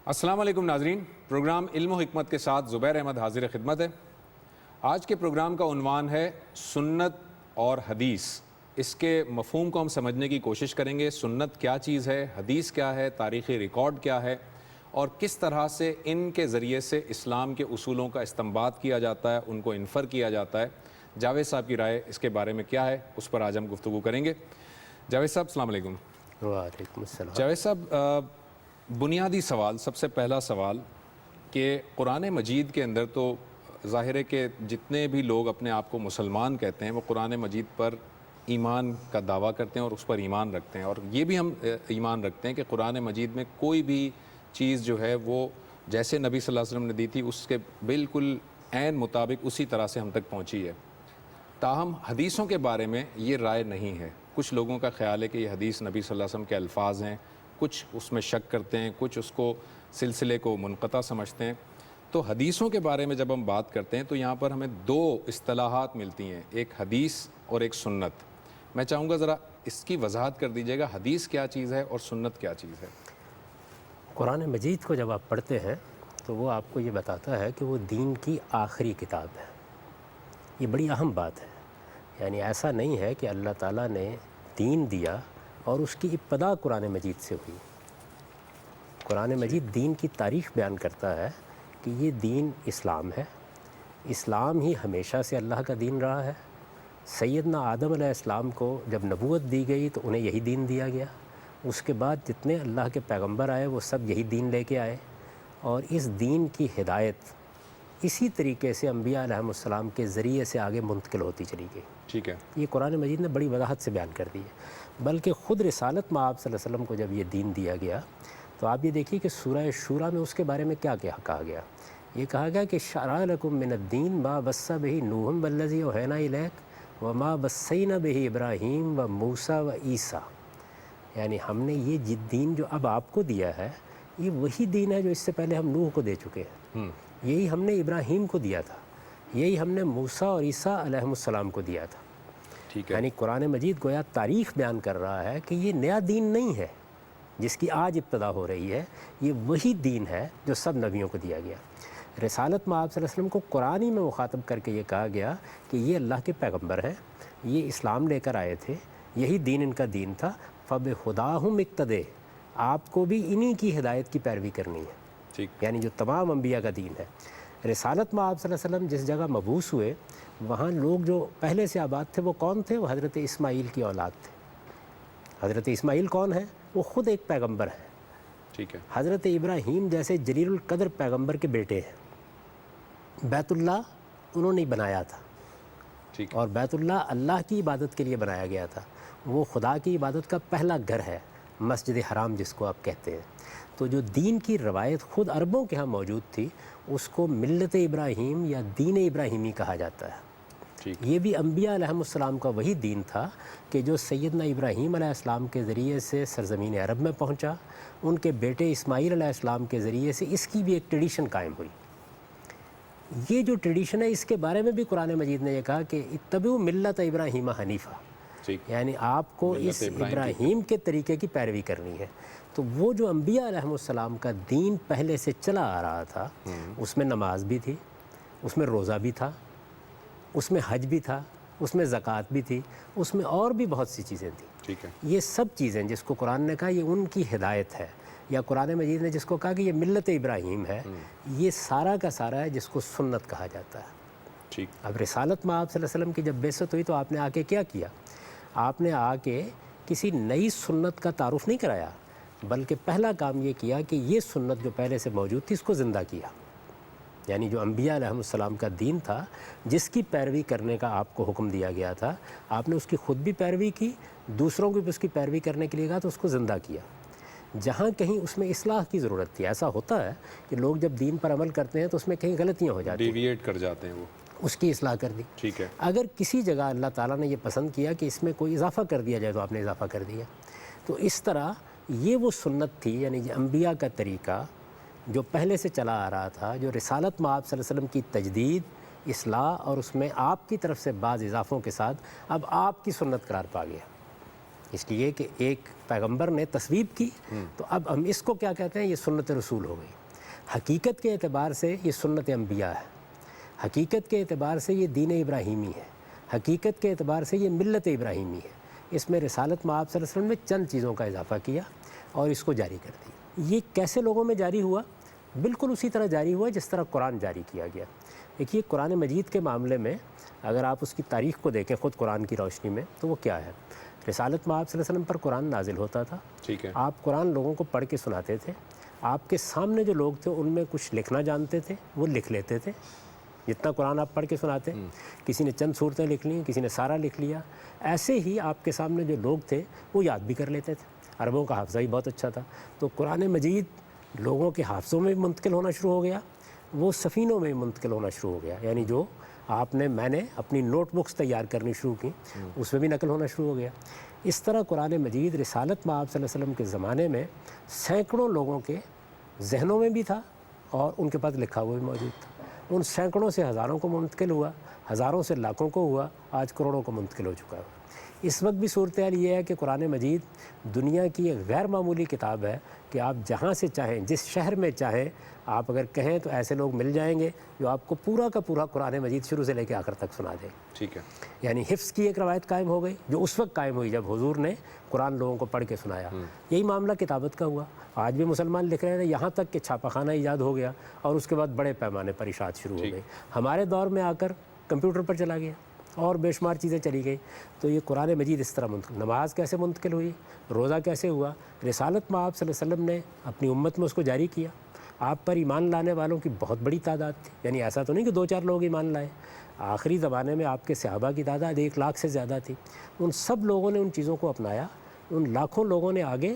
السلام علیکم ناظرین، پروگرام علم و حکمت کے ساتھ زبیر احمد حاضر خدمت ہے۔ آج کے پروگرام کا عنوان ہے سنت اور حدیث۔ اس کے مفہوم کو ہم سمجھنے کی کوشش کریں گے۔ سنت کیا چیز ہے، حدیث کیا ہے، تاریخی ریکارڈ کیا ہے، اور کس طرح سے ان کے ذریعے سے اسلام کے اصولوں کا استنباط کیا جاتا ہے، ان کو انفر کیا جاتا ہے۔ جاوید صاحب کی رائے اس کے بارے میں کیا ہے، اس پر آج ہم گفتگو کریں گے۔ جاوید صاحب السلام علیکم۔ وعلیکم السلام۔ جاوید صاحب، بنیادی سوال، سب سے پہلا سوال کہ قرآن مجید کے اندر تو ظاہر ہے کہ جتنے بھی لوگ اپنے آپ کو مسلمان کہتے ہیں وہ قرآن مجید پر ایمان کا دعویٰ کرتے ہیں اور اس پر ایمان رکھتے ہیں، اور یہ بھی ہم ایمان رکھتے ہیں کہ قرآن مجید میں کوئی بھی چیز جو ہے وہ جیسے نبی صلی اللہ علیہ وسلم نے دی تھی اس کے بالکل عین مطابق اسی طرح سے ہم تک پہنچی ہے۔ تاہم حدیثوں کے بارے میں یہ رائے نہیں ہے۔ کچھ لوگوں کا خیال ہے کہ یہ حدیث نبی صلی اللہ علیہ وسلم کے الفاظ ہیں، کچھ اس میں شک کرتے ہیں، کچھ اس کو سلسلے کو منقطع سمجھتے ہیں۔ تو حدیثوں کے بارے میں جب ہم بات کرتے ہیں تو یہاں پر ہمیں دو اصطلاحات ملتی ہیں، ایک حدیث اور ایک سنت۔ میں چاہوں گا ذرا اس کی وضاحت کر دیجیے گا، حدیث کیا چیز ہے اور سنت کیا چیز ہے؟ قرآن مجید کو جب آپ پڑھتے ہیں تو وہ آپ کو یہ بتاتا ہے کہ وہ دین کی آخری کتاب ہے۔ یہ بڑی اہم بات ہے، یعنی ایسا نہیں ہے کہ اللہ تعالیٰ نے دین دیا اور اس کی ابتدا قرآن مجید سے ہوئی۔ قرآن مجید دین کی تاریخ بیان کرتا ہے کہ یہ دین اسلام ہے، اسلام ہی ہمیشہ سے اللہ کا دین رہا ہے۔ سیدنا آدم علیہ السلام کو جب نبوت دی گئی تو انہیں یہی دین دیا گیا، اس کے بعد جتنے اللہ کے پیغمبر آئے وہ سب یہی دین لے کے آئے، اور اس دین کی ہدایت اسی طریقے سے انبیاء علیہ السلام کے ذریعے سے آگے منتقل ہوتی چلی گئی۔ ٹھیک ہے، یہ قرآن مجید نے بڑی وضاحت سے بیان کر دی ہے۔ بلکہ خود رسالت میں آپ صلی اللہ علیہ وسلم کو جب یہ دین دیا گیا تو آپ یہ دیکھیے کہ سورہ شورى میں اس کے بارے میں کیا کہا گیا۔ یہ کہا گیا کہ شرع لکم من الدین ما وصی بہ نوح والذی اوحینا الیک وما وصینا بہ ابراہیم و موسیٰ و عیسیٰ، یعنی ہم نے یہ دین جو اب آپ کو دیا ہے یہ وہی دین ہے جو اس سے پہلے ہم نوح کو دے چکے ہیں، یہی ہم نے ابراہیم کو دیا تھا، یہی ہم نے موسیٰ اور عیسیٰ علیہ السلام کو دیا تھا۔ ٹھیک ہے، یعنی قرآن مجید گویا تاریخ بیان کر رہا ہے کہ یہ نیا دین نہیں ہے جس کی آج ابتدا ہو رہی ہے، یہ وہی دین ہے جو سب نبیوں کو دیا گیا۔ رسالت میں آپ صلی اللہ علیہ وسلم کو قرآن ہی میں مخاطب کر کے یہ کہا گیا کہ یہ اللہ کے پیغمبر ہیں، یہ اسلام لے کر آئے تھے، یہی دین ان کا دین تھا، فَبِہُدَاهُمْ اقْتَدِیٰ، آپ کو بھی انہی کی ہدایت کی پیروی کرنی ہے، ٹھیک، یعنی جو تمام انبیاء کا دین ہے۔ رسالت میں آپ صلی اللہ علیہ وسلم جس جگہ مبعوث ہوئے وہاں لوگ جو پہلے سے آباد تھے وہ کون تھے؟ وہ حضرت اسماعیل کی اولاد تھے۔ حضرت اسماعیل کون ہے؟ وہ خود ایک پیغمبر ہے۔ ٹھیک ہے، حضرت ابراہیم جیسے جلیل القدر پیغمبر کے بیٹے ہیں۔ بیت اللہ انہوں نے بنایا تھا، ٹھیک، اور بیت اللہ اللہ کی عبادت کے لیے بنایا گیا تھا، وہ خدا کی عبادت کا پہلا گھر ہے، مسجد حرام جس کو آپ کہتے ہیں۔ تو جو دین کی روایت خود عربوں کے ہاں موجود تھی اس کو ملت ابراہیم یا دین ابراہیمی کہا جاتا ہے۔ ٹھیک، یہ بھی انبیاء علیہ السلام کا وہی دین تھا کہ جو سیدنا ابراہیم علیہ السلام کے ذریعے سے سرزمین عرب میں پہنچا، ان کے بیٹے اسماعیل علیہ السلام کے ذریعے سے اس کی بھی ایک ٹریڈیشن قائم ہوئی۔ یہ جو ٹریڈیشن ہے اس کے بارے میں بھی قرآن مجید نے یہ کہا کہ اتبعوا ملت ابراہیم حنیفہ، ٹھیک، یعنی آپ کو ملت اس ابراہیم ابراہیم کے طریقے کی پیروی کرنی ہے۔ تو وہ جو انبیاء علیہ السلام کا دین پہلے سے چلا آ رہا تھا اس میں نماز بھی تھی، اس میں روزہ بھی تھا، اس میں حج بھی تھا، اس میں زکوٰۃ بھی تھی، اس میں اور بھی بہت سی چیزیں تھیں۔ ٹھیک ہے، یہ سب چیزیں جس کو قرآن نے کہا یہ ان کی ہدایت ہے، یا قرآن مجید نے جس کو کہا کہ یہ ملت ابراہیم ہے، یہ سارا کا سارا ہے جس کو سنت کہا جاتا ہے۔ ٹھیک، اب رسالت میں آپ صلی اللہ علیہ وسلم کی جب بعثت ہوئی تو آپ نے آ کے کیا کیا؟ آپ نے آ کے کسی نئی سنت کا تعارف نہیں کرایا، بلکہ پہلا کام یہ کیا کہ یہ سنت جو پہلے سے موجود تھی اس کو زندہ کیا۔ یعنی جو انبیاء علیہ السلام کا دین تھا جس کی پیروی کرنے کا آپ کو حکم دیا گیا تھا، آپ نے اس کی خود بھی پیروی کی، دوسروں کو بھی اس کی پیروی کرنے کے لیے کہا تو اس کو زندہ کیا۔ جہاں کہیں اس میں اصلاح کی ضرورت تھی، ایسا ہوتا ہے کہ لوگ جب دین پر عمل کرتے ہیں تو اس میں کہیں غلطیاں ہو جاتی ہیں، ڈیویٹ کر جاتے ہیں وہ، اس کی اصلاح کر دی۔ ٹھیک ہے، اگر کسی جگہ اللہ تعالیٰ نے یہ پسند کیا کہ اس میں کوئی اضافہ کر دیا جائے تو آپ نے اضافہ کر دیا۔ تو اس طرح یہ وہ سنت تھی، یعنی انبیاء کا طریقہ جو پہلے سے چلا آ رہا تھا، جو رسالت میں آپ صلی اللہ علیہ وسلم کی تجدید، اصلاح اور اس میں آپ کی طرف سے بعض اضافوں کے ساتھ اب آپ کی سنت قرار پا گیا۔ اس لیے کہ ایک پیغمبر نے تصویب کی تو اب ہم اس کو کیا کہتے ہیں، یہ سنت رسول ہو گئی۔ حقیقت کے اعتبار سے یہ سنت انبیاء ہے، حقیقت کے اعتبار سے یہ دین ابراہیمی ہے، حقیقت کے اعتبار سے یہ ملت ابراہیمی ہے۔ اس میں رسالت مآب صلی اللہ علیہ وسلم نے چند چیزوں کا اضافہ کیا اور اس کو جاری کر دی۔ یہ کیسے لوگوں میں جاری ہوا؟ بالکل اسی طرح جاری ہوا جس طرح قرآن جاری کیا گیا۔ دیکھیے قرآن مجید کے معاملے میں اگر آپ اس کی تاریخ کو دیکھیں خود قرآن کی روشنی میں تو وہ کیا ہے۔ رسالت مآب صلی اللہ علیہ وسلم پر قرآن نازل ہوتا تھا، ٹھیک ہے، آپ قرآن لوگوں کو پڑھ کے سناتے تھے، آپ کے سامنے جو لوگ تھے ان میں کچھ لکھنا جانتے تھے وہ لکھ لیتے تھے، جتنا قرآن آپ پڑھ کے سناتے، کسی نے چند صورتیں لکھ لیں، کسی نے سارا لکھ لیا، ایسے ہی آپ کے سامنے جو لوگ تھے وہ یاد بھی کر لیتے تھے۔ عربوں کا حافظہ ہی بہت اچھا تھا، تو قرآن مجید لوگوں کے حافظوں میں منتقل ہونا شروع ہو گیا، وہ سفینوں میں منتقل ہونا شروع ہو گیا، یعنی جو میں نے اپنی نوٹ بکس تیار کرنی شروع کی اس میں بھی نقل ہونا شروع ہو گیا۔ اس طرح قرآن مجید رسالت مآب صلی اللہ علیہ وسلم کے زمانے میں سینکڑوں لوگوں کے ذہنوں میں بھی تھا اور ان کے پاس لکھا ہوا بھی موجود تھا۔ ان سینکڑوں سے ہزاروں کو منتقل ہوا، ہزاروں سے لاکھوں کو ہوا، آج کروڑوں کو منتقل ہو چکا ہے۔ اس وقت بھی صورتحال یہ ہے کہ قرآن مجید دنیا کی ایک غیر معمولی کتاب ہے کہ آپ جہاں سے چاہیں، جس شہر میں چاہیں، آپ اگر کہیں تو ایسے لوگ مل جائیں گے جو آپ کو پورا کا پورا قرآن مجید شروع سے لے کے آخر تک سنا دیں۔ ٹھیک ہے، یعنی حفظ کی ایک روایت قائم ہو گئی جو اس وقت قائم ہوئی جب حضور نے قرآن لوگوں کو پڑھ کے سنایا۔ یہی معاملہ کتابت کا ہوا، آج بھی مسلمان لکھ رہے ہیں، یہاں تک کہ چھاپہ خانہ ایجاد ہو گیا اور اس کے بعد بڑے پیمانے پر اشاعت شروع ہو گئی۔ ہمارے دور میں آ کر کمپیوٹر پر چلا گیا اور بے شمار چیزیں چلی گئی۔ تو یہ قرآن مجید اس طرح منتقل، نماز کیسے منتقل ہوئی، روزہ کیسے ہوا، رسالت مآب صلی اللہ علیہ وسلم نے اپنی امت میں اس کو جاری کیا۔ آپ پر ایمان لانے والوں کی بہت بڑی تعداد تھی، یعنی ایسا تو نہیں کہ 2-4 لوگ ایمان لائے، آخری زمانے میں آپ کے صحابہ کی تعداد 1 لاکھ سے زیادہ تھی۔ ان سب لوگوں نے ان چیزوں کو اپنایا، ان لاکھوں لوگوں نے آگے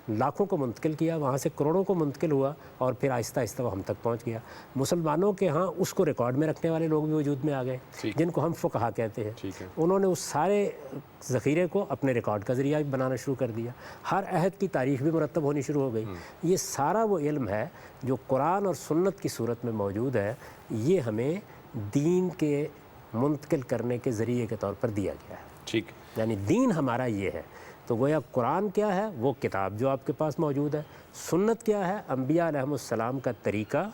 لاکھوں کو منتقل کیا، وہاں سے کروڑوں کو منتقل ہوا اور پھر آہستہ آہستہ وہ ہم تک پہنچ گیا۔ مسلمانوں کے ہاں اس کو ریکارڈ میں رکھنے والے لوگ بھی وجود میں آ گئے جن کو ہم فقہا کہتے ہیں۔ انہوں نے اس سارے ذخیرے کو اپنے ریکارڈ کا ذریعہ بنانا شروع کر دیا، ہر عہد کی تاریخ بھی مرتب ہونی شروع ہو گئی۔ یہ سارا وہ علم ہے جو قرآن اور سنت کی صورت میں موجود ہے، یہ ہمیں دین کے منتقل کرنے کے ذریعے کے طور پر دیا گیا ہے۔ ٹھیک، یعنی دین ہمارا یہ ہے۔ تو گویا قرآن کیا ہے، وہ کتاب جو آپ کے پاس موجود ہے، سنت کیا ہے، انبیاء علیہم السلام کا طریقہ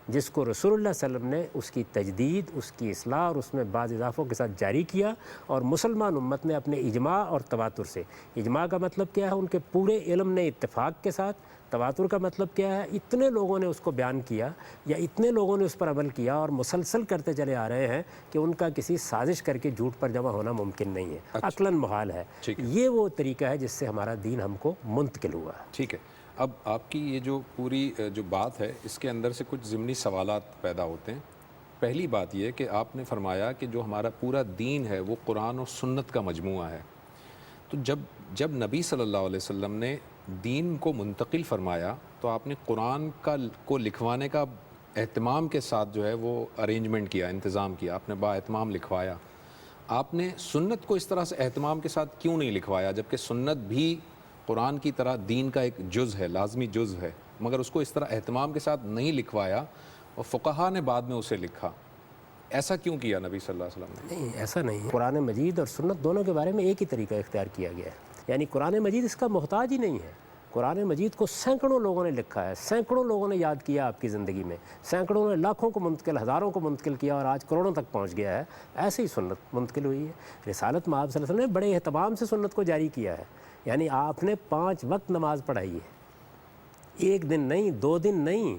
جس کو رسول اللہ صلی اللہ علیہ وسلم نے اس کی تجدید، اس کی اصلاح اور اس میں بعض اضافوں کے ساتھ جاری کیا، اور مسلمان امت نے اپنے اجماع اور تواتر سے، اجماع کا مطلب کیا ہے، ان کے پورے علم نے اتفاق کے ساتھ، تواتر کا مطلب کیا ہے، اتنے لوگوں نے اس کو بیان کیا یا اتنے لوگوں نے اس پر عمل کیا اور مسلسل کرتے چلے آ رہے ہیں کہ ان کا کسی سازش کر کے جھوٹ پر جمع ہونا ممکن نہیں ہے، عقلاً محال ہے۔ یہ وہ طریقہ ہے جس سے ہمارا دین ہم کو منتقل ہوا ہے۔ ٹھیک ہے، اب آپ کی یہ جو پوری جو بات ہے اس کے اندر سے کچھ ضمنی سوالات پیدا ہوتے ہیں۔ پہلی بات یہ کہ آپ نے فرمایا کہ جو ہمارا پورا دین ہے وہ قرآن اور سنت کا مجموعہ ہے، تو جب نبی صلی اللہ علیہ وسلم نے دین کو منتقل فرمایا تو آپ نے قرآن کو لکھوانے کا اہتمام کے ساتھ جو ہے وہ ارینجمنٹ کیا، انتظام کیا، آپ نے با اہتمام لکھوایا۔ آپ نے سنت کو اس طرح سے اہتمام کے ساتھ کیوں نہیں لکھوایا، جبکہ سنت بھی قرآن کی طرح دین کا ایک جز ہے، لازمی جز ہے، مگر اس کو اس طرح اہتمام کے ساتھ نہیں لکھوایا اور فقہا نے بعد میں اسے لکھا؟ ایسا کیوں کیا نبی صلی اللہ علیہ وسلم نے؟ نہیں، ایسا نہیں ہے۔ قرآن مجید اور سنت دونوں کے بارے میں ایک ہی طریقہ اختیار کیا گیا ہے، یعنی قرآن مجید اس کا محتاج ہی نہیں ہے۔ قرآن مجید کو سینکڑوں لوگوں نے لکھا ہے، سینکڑوں لوگوں نے یاد کیا آپ کی زندگی میں، سینکڑوں نے لاکھوں کو منتقل، ہزاروں کو منتقل کیا اور آج کروڑوں تک پہنچ گیا ہے۔ ایسے ہی سنت منتقل ہوئی ہے۔ رسالت مآب صلی اللہ علیہ وسلم نے بڑے اہتمام سے سنت کو جاری کیا ہے، یعنی آپ نے 5 وقت نماز پڑھائی ہے، 1 دن نہیں، 2 دن نہیں،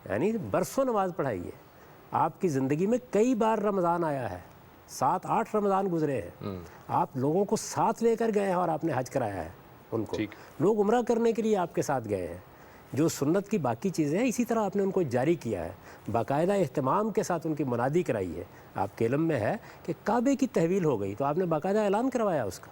یعنی برسوں نماز پڑھائی ہے۔ آپ کی زندگی میں کئی بار رمضان آیا ہے، 7-8 رمضان گزرے ہیں، آپ لوگوں کو ساتھ لے کر گئے ہیں اور آپ نے حج کرایا ہے ان کو، لوگ عمرہ کرنے کے لیے آپ کے ساتھ گئے ہیں۔ جو سنت کی باقی چیزیں ہیں اسی طرح آپ نے ان کو جاری کیا ہے، باقاعدہ اہتمام کے ساتھ ان کی منادی کرائی ہے۔ آپ کے علم میں ہے کہ کعبے کی تحویل ہو گئی تو آپ نے باقاعدہ اعلان کروایا اس کا،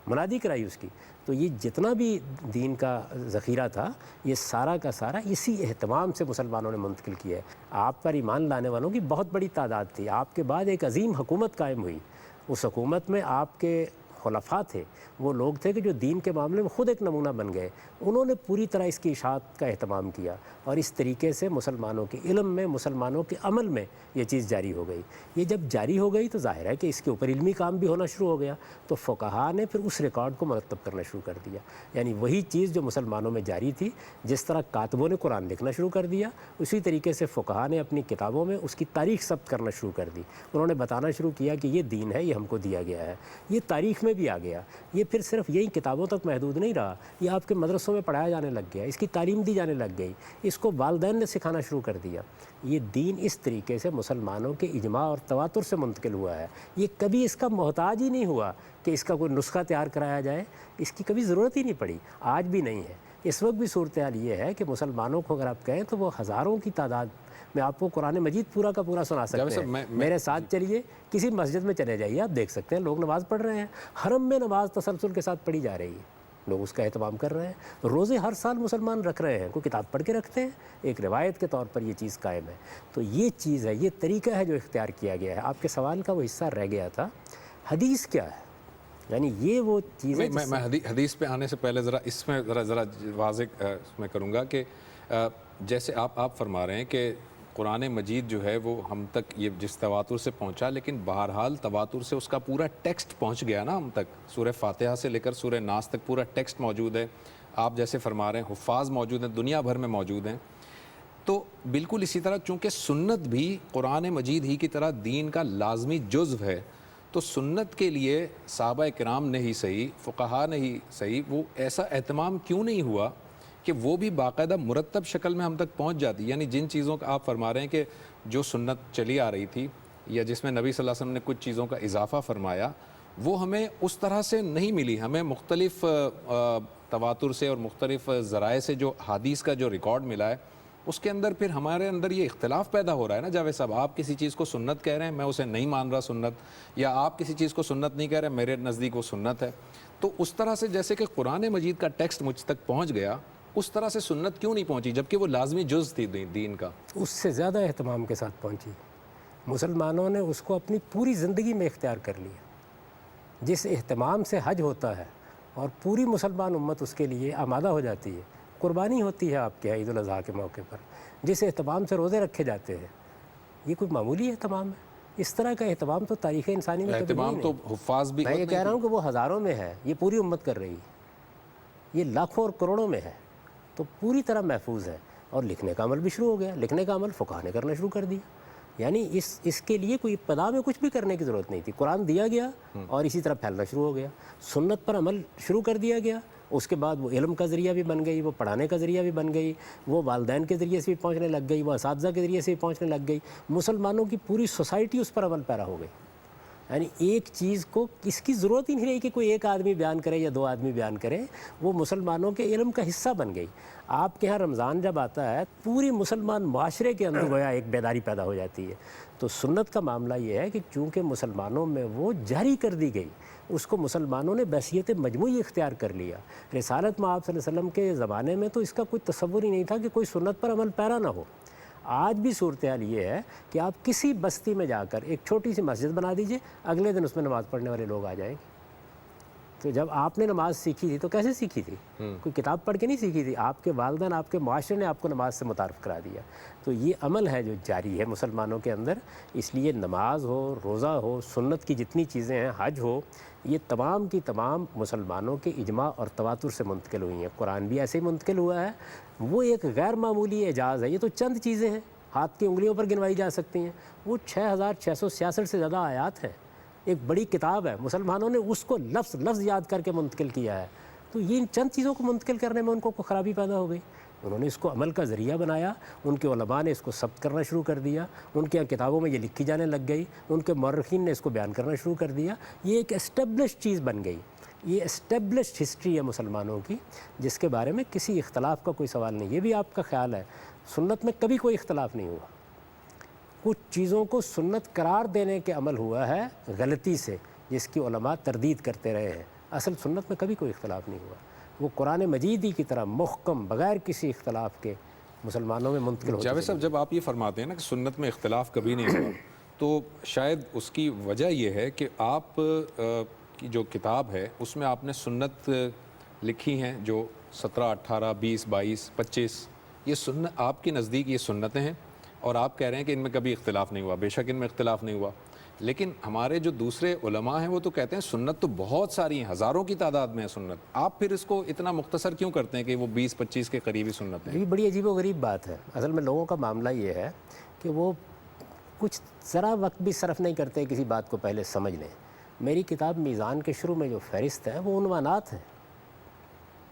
منادی کرائی اس کی۔ تو یہ جتنا بھی دین کا ذخیرہ تھا یہ سارا کا سارا اسی اہتمام سے مسلمانوں نے منتقل کیا ہے۔ آپ پر ایمان لانے والوں کی بہت بڑی تعداد تھی، آپ کے بعد ایک عظیم حکومت قائم ہوئی، اس حکومت میں آپ کے خلفاء تھے وہ لوگ تھے کہ جو دین کے معاملے میں خود ایک نمونہ بن گئے. انہوں نے پوری طرح اس کی اشاعت کا اہتمام کیا اور اس طریقے سے مسلمانوں کے علم میں، مسلمانوں کے عمل میں یہ چیز جاری ہو گئی. یہ جب جاری ہو گئی تو ظاہر ہے کہ اس کے اوپر علمی کام بھی ہونا شروع ہو گیا. تو فقہاء نے پھر اس ریکارڈ کو مرتب کرنا شروع کر دیا. یعنی وہی چیز جو مسلمانوں میں جاری تھی، جس طرح کاتبوں نے قرآن لکھنا شروع کر دیا، اسی طریقے سے فقہاء نے اپنی کتابوں میں اس کی تاریخ ثبت کرنا شروع کر دی. انہوں نے بتانا شروع کیا کہ یہ دین ہے، یہ ہم کو دیا گیا ہے. یہ تاریخ میں بھی آ گیا. یہ پھر صرف یہی کتابوں تک محدود نہیں رہا، یہ آپ کے مدرسوں میں پڑھایا جانے لگ گیا، اس کی تعلیم دی جانے لگ گئی، اس کو والدین نے سکھانا شروع کر دیا. یہ دین اس طریقے سے مسلمانوں کے اجماع اور تواتر سے منتقل ہوا ہے. یہ کبھی اس کا محتاج ہی نہیں ہوا کہ اس کا کوئی نسخہ تیار کرایا جائے. اس کی کبھی ضرورت ہی نہیں پڑی، آج بھی نہیں ہے. اس وقت بھی صورتحال یہ ہے کہ مسلمانوں کو اگر آپ کہیں تو وہ ہزاروں کی تعداد میں آپ کو قرآن مجید پورا کا پورا سنا سکتے ہیں. میرے ساتھ چلیے، کسی مسجد میں چلے جائیے، آپ دیکھ سکتے ہیں لوگ نماز پڑھ رہے ہیں. حرم میں نماز تسلسل کے ساتھ پڑھی جا رہی ہے، لوگ اس کا اہتمام کر رہے ہیں. روزے ہر سال مسلمان رکھ رہے ہیں، کوئی کتاب پڑھ کے رکھتے ہیں، ایک روایت کے طور پر یہ چیز قائم ہے. تو یہ چیز ہے، یہ طریقہ ہے جو اختیار کیا گیا ہے. آپ کے سوال کا وہ حصہ رہ گیا تھا، حدیث کیا ہے؟ یعنی یہ وہ چیز ہے. میں حدیث پہ آنے سے پہلے ذرا اس میں ذرا واضح میں کروں گا کہ جیسے آپ فرما رہے ہیں کہ قرآن مجید جو ہے وہ ہم تک یہ جس تواتر سے پہنچا، لیکن بہرحال تواتر سے اس کا پورا ٹیکسٹ پہنچ گیا نا ہم تک. سورہ فاتحہ سے لے کر سورہ ناس تک پورا ٹیکسٹ موجود ہے. آپ جیسے فرما رہے ہیں حفاظ موجود ہیں، دنیا بھر میں موجود ہیں. تو بالکل اسی طرح چونکہ سنت بھی قرآن مجید ہی کی طرح دین کا لازمی جزو ہے، تو سنت کے لیے صحابہ کرام نے ہی صحیح، فقہاء نے ہی صحیح، وہ ایسا اہتمام کیوں نہیں ہوا کہ وہ بھی باقاعدہ مرتب شکل میں ہم تک پہنچ جاتی. یعنی جن چیزوں کا آپ فرما رہے ہیں کہ جو سنت چلی آ رہی تھی یا جس میں نبی صلی اللہ علیہ وسلم نے کچھ چیزوں کا اضافہ فرمایا، وہ ہمیں اس طرح سے نہیں ملی. ہمیں مختلف تواتر سے اور مختلف ذرائع سے جو حدیث کا جو ریکارڈ ملا ہے، اس کے اندر پھر ہمارے اندر یہ اختلاف پیدا ہو رہا ہے نا جاوید صاحب. آپ کسی چیز کو سنت کہہ رہے ہیں، میں اسے نہیں مان رہا سنت، یا آپ کسی چیز کو سنت نہیں کہہ رہے، میرے نزدیک وہ سنت ہے. تو اس طرح سے جیسے کہ قرآن مجید کا ٹیکسٹ مجھ تک پہنچ گیا، اس طرح سے سنت کیوں نہیں پہنچی جبکہ وہ لازمی جز تھی دین کا؟ اس سے زیادہ اہتمام کے ساتھ پہنچی. مسلمانوں نے اس کو اپنی پوری زندگی میں اختیار کر لیا. جس اہتمام سے حج ہوتا ہے اور پوری مسلمان امت اس کے لیے آمادہ ہو جاتی ہے، قربانی ہوتی ہے آپ کے عید الاضحیٰ کے موقع پر، جس اہتمام سے روزے رکھے جاتے ہیں، یہ کوئی معمولی اہتمام ہے؟ اس طرح کا اہتمام تو تاریخ انسانی میں کبھی نہیں ہے. تو حفاظ بھی، میں یہ کہہ رہا ہوں کہ وہ ہزاروں میں ہے، یہ پوری امت کر رہی ہے. یہ لاکھوں اور کروڑوں میں ہے، تو پوری طرح محفوظ ہے. اور لکھنے کا عمل بھی شروع ہو گیا. لکھنے کا عمل فقہاء نے کرنا شروع کر دیا. یعنی اس کے لیے کوئی ابتدا میں کچھ بھی کرنے کی ضرورت نہیں تھی. قرآن دیا گیا اور اسی طرح پھیلنا شروع ہو گیا. سنت پر عمل شروع کر دیا گیا. اس کے بعد وہ علم کا ذریعہ بھی بن گئی، وہ پڑھانے کا ذریعہ بھی بن گئی، وہ والدین کے ذریعے سے بھی پہنچنے لگ گئی، وہ اساتذہ کے ذریعے سے بھی پہنچنے لگ گئی. مسلمانوں کی پوری سوسائٹی اس پر عمل پیرا ہو گئی. یعنی ایک چیز کو اس کی ضرورت ہی نہیں رہی کہ کوئی ایک آدمی بیان کرے یا دو آدمی بیان کرے، وہ مسلمانوں کے علم کا حصہ بن گئی. آپ کے ہاں رمضان جب آتا ہے، پوری مسلمان معاشرے کے اندر گویا ایک بیداری پیدا ہو جاتی ہے. تو سنت کا معاملہ یہ ہے کہ چونکہ مسلمانوں میں وہ جاری کر دی گئی، اس کو مسلمانوں نے بحیثیت مجموعی اختیار کر لیا. رسالت میں آپ صلی اللہ علیہ وسلم کے زمانے میں تو اس کا کوئی تصور ہی نہیں تھا کہ کوئی سنت پر عمل پیرا نہ ہو. آج بھی صورتحال یہ ہے کہ آپ کسی بستی میں جا کر ایک چھوٹی سی مسجد بنا دیجئے، اگلے دن اس میں نماز پڑھنے والے لوگ آ جائیں گے. تو جب آپ نے نماز سیکھی تھی تو کیسے سیکھی تھی؟ کوئی کتاب پڑھ کے نہیں سیکھی تھی. آپ کے والدین، آپ کے معاشرے نے آپ کو نماز سے متعارف کرا دیا. تو یہ عمل ہے جو جاری ہے مسلمانوں کے اندر. اس لیے نماز ہو، روزہ ہو، سنت کی جتنی چیزیں ہیں، حج ہو، یہ تمام کی تمام مسلمانوں کے اجماع اور تواتر سے منتقل ہوئی ہیں. قرآن بھی ایسے ہی منتقل ہوا ہے. وہ ایک غیر معمولی اعجاز ہے. یہ تو چند چیزیں ہیں، ہاتھ کی انگلیوں پر گنوائی جا سکتی ہیں. وہ 6666 سے زیادہ آیات ہیں. ایک بڑی کتاب ہے. مسلمانوں نے اس کو لفظ لفظ یاد کر کے منتقل کیا ہے. تو یہ ان چند چیزوں کو منتقل کرنے میں ان کو کوئی خرابی پیدا ہو گئی. انہوں نے اس کو عمل کا ذریعہ بنایا. ان کے علماء نے اس کو ثبت کرنا شروع کر دیا. ان کے کتابوں میں یہ لکھی جانے لگ گئی. ان کے مورخین نے اس کو بیان کرنا شروع کر دیا. یہ ایک اسٹیبلش چیز بن گئی. یہ اسٹیبلشڈ ہسٹری ہے مسلمانوں کی، جس کے بارے میں کسی اختلاف کا کوئی سوال نہیں. یہ بھی آپ کا خیال ہے، سنت میں کبھی کوئی اختلاف نہیں ہوا. کچھ چیزوں کو سنت قرار دینے کے عمل ہوا ہے غلطی سے، جس کی علماء تردید کرتے رہے ہیں. اصل سنت میں کبھی کوئی اختلاف نہیں ہوا. وہ قرآن مجید ہی کی طرح محکم بغیر کسی اختلاف کے مسلمانوں میں منتقل ہوتا ہے. جاوید صاحب، جب آپ یہ فرماتے ہیں نا کہ سنت میں اختلاف کبھی نہیں ہوا، تو شاید اس کی وجہ یہ ہے کہ آپ کی جو کتاب ہے اس میں آپ نے سنت لکھی ہیں جو 17, 18, 20, 22, 25 یہ سنت آپ کے نزدیک یہ سنتیں ہیں اور آپ کہہ رہے ہیں کہ ان میں کبھی اختلاف نہیں ہوا. بے شک ان میں اختلاف نہیں ہوا, لیکن ہمارے جو دوسرے علماء ہیں وہ تو کہتے ہیں سنت تو بہت ساری ہیں, ہزاروں کی تعداد میں ہے سنت. آپ پھر اس کو اتنا مختصر کیوں کرتے ہیں کہ وہ 20-25 کے قریبی سنتیں ہیں؟ یہ بڑی عجیب و غریب بات ہے. اصل میں لوگوں کا معاملہ یہ ہے کہ وہ کچھ ذرا وقت بھی صرف نہیں کرتے کسی بات کو پہلے سمجھ لیں. میری کتاب میزان کے شروع میں جو فہرست ہے وہ عنوانات ہیں.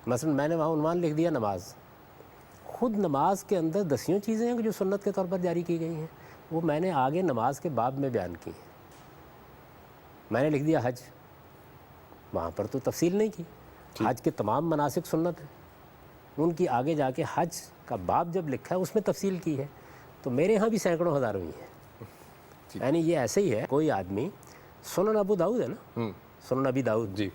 مثلا میں نے وہاں عنوان لکھ دیا نماز. خود نماز کے اندر 10 چیزیں ہیں جو سنت کے طور پر جاری کی گئی ہیں, وہ میں نے آگے نماز کے باب میں بیان کی ہیں. میں نے لکھ دیا حج, وہاں پر تو تفصیل نہیں کی. حج کے تمام مناسک سنت ہیں, ان کی آگے جا کے حج کا باب جب لکھا ہے اس میں تفصیل کی ہے. تو میرے ہاں بھی سینکڑوں ہزاروں ہی ہیں. یعنی یہ ایسے ہی ہے, کوئی آدمی سنن ابو داؤد ہے نا, سنن ابی داؤد, جی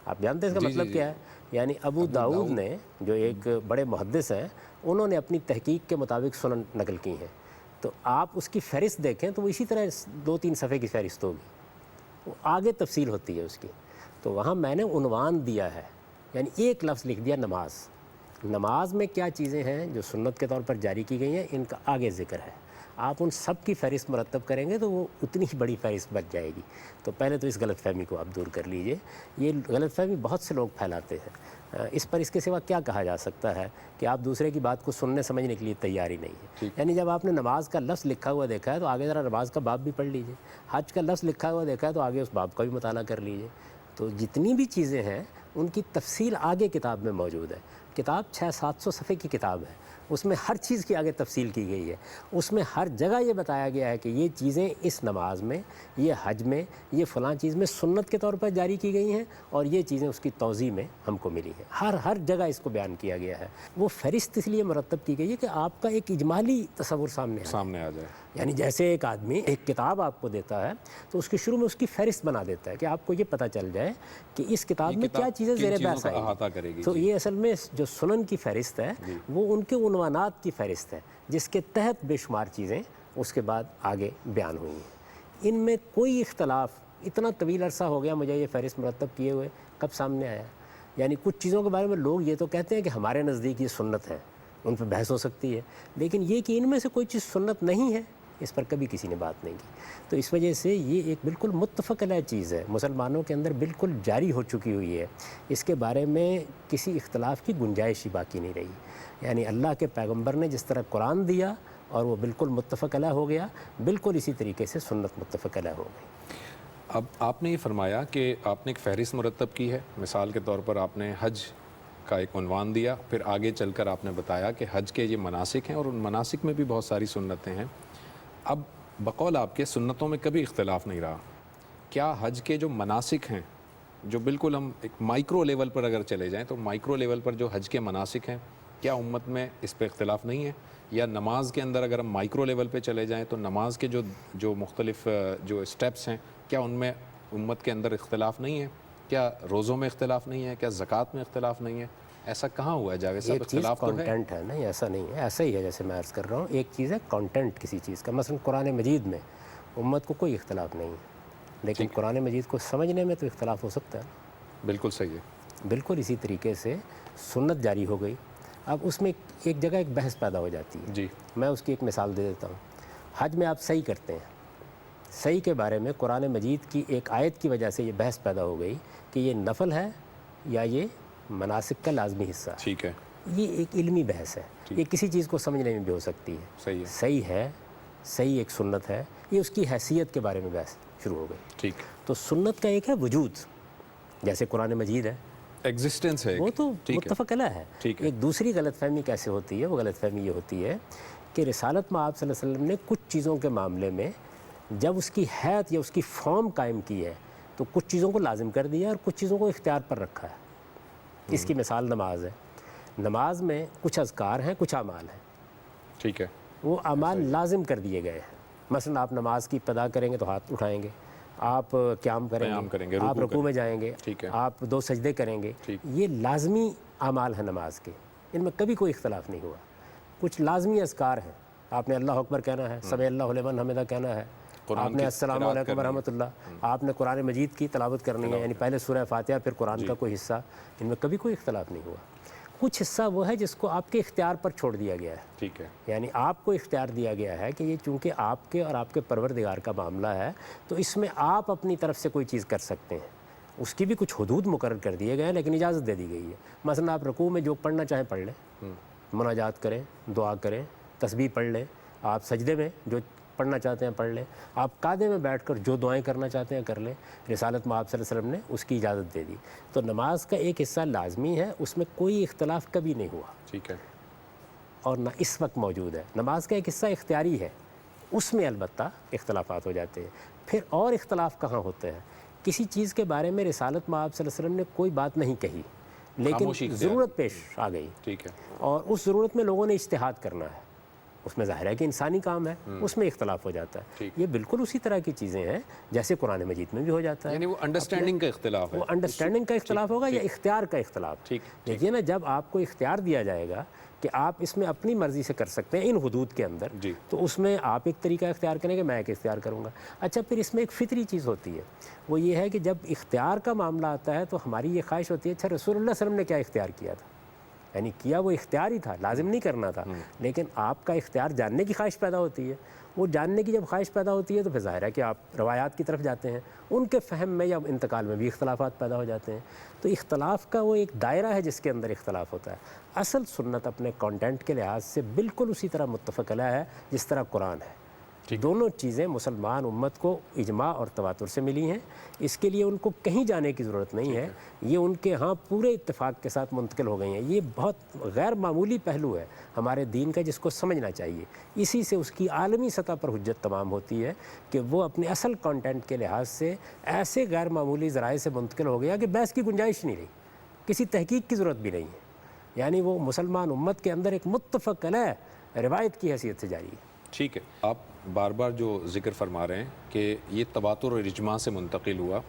آپ جانتے ہیں اس کا مطلب کیا ہے؟ یعنی ابو داؤد نے جو ایک بڑے محدث ہیں, انہوں نے اپنی تحقیق کے مطابق سنن نقل کی ہیں. تو آپ اس کی فہرست دیکھیں تو وہ اسی طرح 2-3 صفحے کی فہرست ہوگی, وہ آگے تفصیل ہوتی ہے اس کی. تو وہاں میں نے عنوان دیا ہے, یعنی ایک لفظ لکھ دیا نماز. نماز میں کیا چیزیں ہیں جو سنت کے طور پر جاری کی گئی ہیں, ان کا آگے ذکر ہے. آپ ان سب کی فہرست مرتب کریں گے تو وہ اتنی ہی بڑی فہرست بچ جائے گی. تو پہلے تو اس غلط فہمی کو آپ دور کر لیجئے. یہ غلط فہمی بہت سے لوگ پھیلاتے ہیں. اس پر اس کے سوا کیا کہا جا سکتا ہے کہ آپ دوسرے کی بات کو سننے سمجھنے کے لیے تیار ہی نہیں ہے. یعنی جب آپ نے نماز کا لفظ لکھا ہوا دیکھا ہے تو آگے ذرا نماز کا باب بھی پڑھ لیجئے. حج کا لفظ لکھا ہوا دیکھا ہے تو آگے اس باب کا بھی مطالعہ کر لیجئے. تو جتنی بھی چیزیں ہیں ان کی تفصیل آگے کتاب میں موجود ہے. کتاب 600-700 صفحے کی کتاب ہے, اس میں ہر چیز کی آگے تفصیل کی گئی ہے. اس میں ہر جگہ یہ بتایا گیا ہے کہ یہ چیزیں اس نماز میں, یہ حج میں, یہ فلاں چیز میں سنت کے طور پر جاری کی گئی ہیں, اور یہ چیزیں اس کی توضیح میں ہم کو ملی ہیں. ہر جگہ اس کو بیان کیا گیا ہے. وہ فہرست اس لیے مرتب کی گئی ہے کہ آپ کا ایک اجمالی تصور سامنے آ جائے. یعنی جیسے ایک آدمی ایک کتاب آپ کو دیتا ہے تو اس کے شروع میں اس کی فہرست بنا دیتا ہے کہ آپ کو یہ پتہ چل جائے کہ اس کتاب میں کیا چیزیں زیر بحث آئیں گی. تو یہ اصل میں جو سنن کی فہرست ہے وہ ان کے عنوانات کی فہرست ہے, جس کے تحت بے شمار چیزیں اس کے بعد آگے بیان ہوئی ہیں. ان میں کوئی اختلاف, اتنا طویل عرصہ ہو گیا مجھے یہ فہرست مرتب کیے ہوئے, کب سامنے آیا؟ یعنی کچھ چیزوں کے بارے میں لوگ یہ تو کہتے ہیں کہ ہمارے نزدیک یہ سنت ہے, ان پہ بحث ہو سکتی ہے, لیکن یہ کہ ان میں سے کوئی چیز سنت نہیں ہے اس پر کبھی کسی نے بات نہیں کی. تو اس وجہ سے یہ ایک بالکل متفق علیہ چیز ہے, مسلمانوں کے اندر بالکل جاری ہو چکی ہوئی ہے. اس کے بارے میں کسی اختلاف کی گنجائش ہی باقی نہیں رہی. یعنی اللہ کے پیغمبر نے جس طرح قرآن دیا اور وہ بالکل متفق علیہ ہو گیا, بالکل اسی طریقے سے سنت متفق علیہ ہو گئی. اب آپ نے یہ فرمایا کہ آپ نے ایک فہرست مرتب کی ہے. مثال کے طور پر آپ نے حج کا ایک عنوان دیا, پھر آگے چل کر آپ نے بتایا کہ حج کے یہ مناسک ہیں اور ان مناسک میں بھی بہت ساری سنتیں ہیں. اب بقول آپ کے سنتوں میں کبھی اختلاف نہیں رہا. کیا حج کے جو مناسک ہیں, جو بالکل ہم ایک مائکرو لیول پر اگر چلے جائیں تو مائکرو لیول پر جو حج کے مناسک ہیں, کیا امت میں اس پہ اختلاف نہیں ہے؟ یا نماز کے اندر اگر ہم مائکرو لیول پہ چلے جائیں تو نماز کے جو مختلف جو اسٹیپس ہیں, کیا ان میں امت کے اندر اختلاف نہیں ہے؟ کیا روزوں میں اختلاف نہیں ہے؟ کیا زکوٰۃ میں اختلاف نہیں ہے؟ ایسا کہاں ہوا ہے جاوید صاحب؟ اختلاف تو ہے. کانٹینٹ ہے نا, ایسا نہیں ہے, ایسا ہی ہے جیسے میں عرض کر رہا ہوں. ایک چیز ہے کانٹینٹ کسی چیز کا. مثلا قرآن مجید میں امت کو کوئی اختلاف نہیں ہے, لیکن قرآن مجید کو سمجھنے میں تو اختلاف ہو سکتا ہے. بالکل صحیح ہے. بالکل اسی طریقے سے سنت جاری ہو گئی. اب اس میں ایک جگہ ایک بحث پیدا ہو جاتی ہے. جی میں اس کی ایک مثال دے دیتا ہوں. حج میں آپ صحیح کرتے ہیں, صحیح کے بارے میں قرآن مجید کی ایک آیت کی وجہ سے یہ بحث پیدا ہو گئی کہ یہ نفل ہے یا یہ مناسک کا لازمی حصہ ہے. ٹھیک ہے. یہ ایک علمی بحث ہے, یہ کسی چیز کو سمجھنے میں بھی ہو سکتی ہے. صحیح ہے. صحیح ہے, صحیح ایک سنت ہے, یہ اس کی حیثیت کے بارے میں بحث شروع ہو گئی. ٹھیک. تو سنت کا ایک ہے وجود, جیسے قرآن مجید ہے, ایگزسٹنس ہے, وہ تو متفق علیہ ہے. ایک دوسری غلط فہمی کیسے ہوتی ہے؟ وہ غلط فہمی یہ ہوتی ہے کہ رسالت میں آپ صلی اللہ علیہ وسلم نے کچھ چیزوں کے معاملے میں جب اس کی حیت یا اس کی فارم قائم کی ہے تو کچھ چیزوں کو لازم کر دیا اور کچھ چیزوں کو اختیار پر رکھا ہے. اس کی مثال نماز ہے. نماز میں کچھ اذکار ہیں, کچھ اعمال ہیں. ٹھیک ہے. وہ اعمال لازم کر دیے گئے ہیں. مثلا آپ نماز کی ابتدا کریں گے تو ہاتھ اٹھائیں گے, آپ قیام کریں گے, آپ رکوع میں جائیں گے, آپ 2 سجدے کریں گے. یہ لازمی اعمال ہیں نماز کے, ان میں کبھی کوئی اختلاف نہیں ہوا. کچھ لازمی اذکار ہیں, آپ نے اللہ اکبر کہنا ہے, سمع اللہ لمن حمدہ کہنا ہے, قرآن آپ نے کی السلام قرأت علیکم کرنی ہے۔ ورحمۃ اللہ، آپ نے قرآن مجید کی تلاوت کرنی ہے، یعنی پہلے سورہ فاتحہ پھر قرآن کا کوئی حصہ، ان میں کبھی کوئی اختلاف نہیں ہوا۔ کچھ حصہ وہ ہے جس کو آپ کے اختیار پر چھوڑ دیا گیا ہے، ٹھیک ہے، یعنی آپ کو اختیار دیا گیا ہے کہ یہ چونکہ آپ کے اور آپ کے پروردگار کا معاملہ ہے تو اس میں آپ اپنی طرف سے کوئی چیز کر سکتے ہیں، اس کی بھی کچھ حدود مقرر کر دیے گئے ہیں لیکن اجازت دے دی گئی ہے۔ مثلا آپ رکوع میں جو پڑھنا چاہیں پڑھ لیں، مناجات کریں، دعا کریں، تسبیح پڑھ لیں، آپ سجدے میں جو پڑھنا چاہتے ہیں پڑھ لیں، آپ قعدے میں بیٹھ کر جو دعائیں کرنا چاہتے ہیں کر لیں، رسالت میں آپ صلی اللہ علیہ وسلم نے اس کی اجازت دے دی۔ تو نماز کا ایک حصہ لازمی ہے، اس میں کوئی اختلاف کبھی نہیں ہوا ٹھیک ہے، اور نہ اس وقت موجود ہے۔ نماز کا ایک حصہ اختیاری ہے، اس میں البتہ اختلافات ہو جاتے ہیں۔ پھر اور اختلاف کہاں ہوتے ہیں؟ کسی چیز کے بارے میں رسالت میں آپ صلی اللہ علیہ وسلم نے کوئی بات نہیں کہی لیکن خاموشی اختیار ضرورت پیش آ گئی، ٹھیک ہے، اور اس ضرورت میں لوگوں نے اجتہاد کرنا ہے، اس میں ظاہر ہے کہ انسانی کام ہے، اس میں اختلاف ہو جاتا ہے۔ ٹھیک۔ یہ بالکل اسی طرح کی چیزیں ہیں جیسے قرآن مجید میں بھی ہو جاتا ہے، یعنی وہ انڈرسٹینڈنگ کا اختلاف ہے، وہ انڈرسٹینڈنگ کا اختلاف ہوگا یا اختیار کا اختلاف۔ ٹھیک، دیکھیے نا، جب آپ کو اختیار دیا جائے گا کہ آپ اس میں اپنی مرضی سے کر سکتے ہیں ان حدود کے اندر، جی، تو اس میں آپ ایک طریقہ اختیار کریں گے، میں ایک اختیار کروں گا۔ اچھا، پھر اس میں ایک فطری چیز ہوتی ہے، وہ یہ ہے کہ جب اختیار کا معاملہ آتا ہے تو ہماری یہ خواہش ہوتی ہے اچھا رسول اللہ صلی اللہ علیہ وسلم نے کیا اختیار کیا تھا، یعنی کیا وہ اختیار ہی تھا، لازم نہیں کرنا تھا، لیکن آپ کا اختیار جاننے کی خواہش پیدا ہوتی ہے۔ وہ جاننے کی جب خواہش پیدا ہوتی ہے تو پھر ظاہر ہے کہ آپ روایات کی طرف جاتے ہیں، ان کے فہم میں یا انتقال میں بھی اختلافات پیدا ہو جاتے ہیں۔ تو اختلاف کا وہ ایک دائرہ ہے جس کے اندر اختلاف ہوتا ہے۔ اصل سنت اپنے کانٹینٹ کے لحاظ سے بالکل اسی طرح متفق علیہ ہے جس طرح قرآن ہے۔ دونوں چیزیں مسلمان امت کو اجماع اور تواتر سے ملی ہیں، اس کے لیے ان کو کہیں جانے کی ضرورت نہیں ہے، یہ ان کے ہاں پورے اتفاق کے ساتھ منتقل ہو گئی ہیں۔ یہ بہت غیر معمولی پہلو ہے ہمارے دین کا جس کو سمجھنا چاہیے، اسی سے اس کی عالمی سطح پر حجت تمام ہوتی ہے کہ وہ اپنے اصل کانٹینٹ کے لحاظ سے ایسے غیر معمولی ذرائع سے منتقل ہو گیا کہ بحث کی گنجائش نہیں رہی، کسی تحقیق کی ضرورت بھی نہیں ہے، یعنی وہ مسلمان امت کے اندر ایک متفق علیہ روایت کی حیثیت سے جاری ہے۔ ٹھیک ہے، آپ بار بار جو ذکر فرما رہے ہیں کہ یہ تواتر اور اجماع سے منتقل ہوا،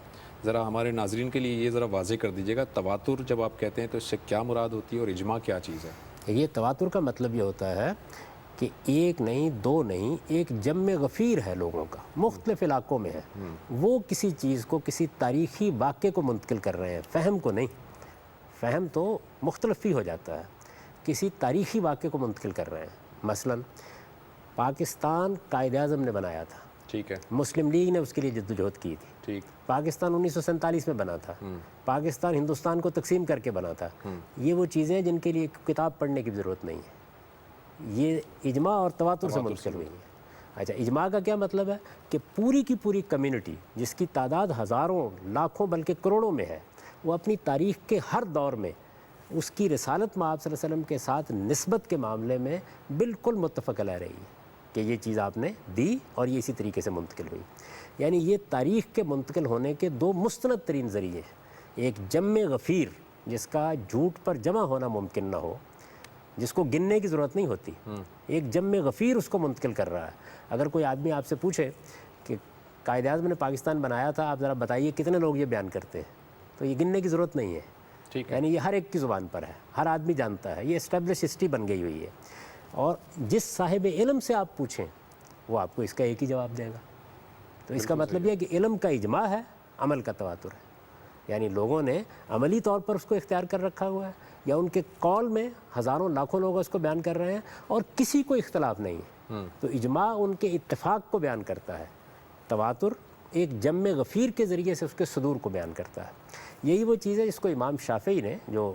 ذرا ہمارے ناظرین کے لیے یہ ذرا واضح کر دیجیے گا، تواتر جب آپ کہتے ہیں تو اس سے کیا مراد ہوتی ہے اور اجماع کیا چیز ہے؟ یہ تواتر کا مطلب یہ ہوتا ہے کہ ایک نہیں، دو نہیں، ایک جمع غفیر ہے لوگوں کا، مختلف علاقوں میں ہے، وہ کسی چیز کو، کسی تاریخی واقعے کو منتقل کر رہے ہیں، فہم کو نہیں، فہم تو مختلف ہی ہو جاتا ہے، کسی تاریخی واقعے کو منتقل کر رہے ہیں۔ مثلا پاکستان قائد اعظم نے بنایا تھا، ٹھیک ہے، مسلم لیگ نے اس کے لیے جدوجہد کی تھی، ٹھیک، پاکستان 1947 میں بنا تھا، پاکستان ہندوستان کو تقسیم کر کے بنا تھا۔ یہ وہ چیزیں ہیں جن کے لیے کتاب پڑھنے کی ضرورت نہیں ہے، یہ اجماع اور تواتر سے منتقل ہوئی ہے۔ اچھا، اجماع کا کیا مطلب ہے کہ پوری کی پوری کمیونٹی جس کی تعداد ہزاروں، لاکھوں بلکہ کروڑوں میں ہے، وہ اپنی تاریخ کے ہر دور میں اس کی رسالت میں آپ صلی اللہ علیہ وسلم کے ساتھ نسبت کے معاملے میں بالکل متفق علیہ رہی ہے کہ یہ چیز آپ نے دی اور یہ اسی طریقے سے منتقل ہوئی۔ یعنی یہ تاریخ کے منتقل ہونے کے دو مستند ترین ذریعے ہیں، ایک جمع غفیر جس کا جھوٹ پر جمع ہونا ممکن نہ ہو، جس کو گننے کی ضرورت نہیں ہوتی، ایک جمع غفیر اس کو منتقل کر رہا ہے۔ اگر کوئی آدمی آپ سے پوچھے کہ قائد اعظم نے پاکستان بنایا تھا، آپ ذرا بتائیے کتنے لوگ یہ بیان کرتے ہیں، تو یہ گننے کی ضرورت نہیں ہے، ٹھیک ہے، یعنی یہ ہر ایک کی زبان پر ہے، ہر آدمی جانتا ہے، یہ اسٹیبلش ہسٹری بن گئی ہوئی ہے۔ اور جس صاحب علم سے آپ پوچھیں وہ آپ کو اس کا ایک ہی جواب دے گا۔ تو اس کا مطلب یہ ہے کہ علم کا اجماع ہے، عمل کا تواتر ہے، یعنی لوگوں نے عملی طور پر اس کو اختیار کر رکھا ہوا ہے، یا ان کے قول میں ہزاروں لاکھوں لوگ اس کو بیان کر رہے ہیں اور کسی کو اختلاف نہیں ہے۔ تو اجماع ان کے اتفاق کو بیان کرتا ہے، تواتر ایک جمع غفیر کے ذریعے سے اس کے صدور کو بیان کرتا ہے۔ یہی وہ چیز ہے جس کو امام شافعی نے، جو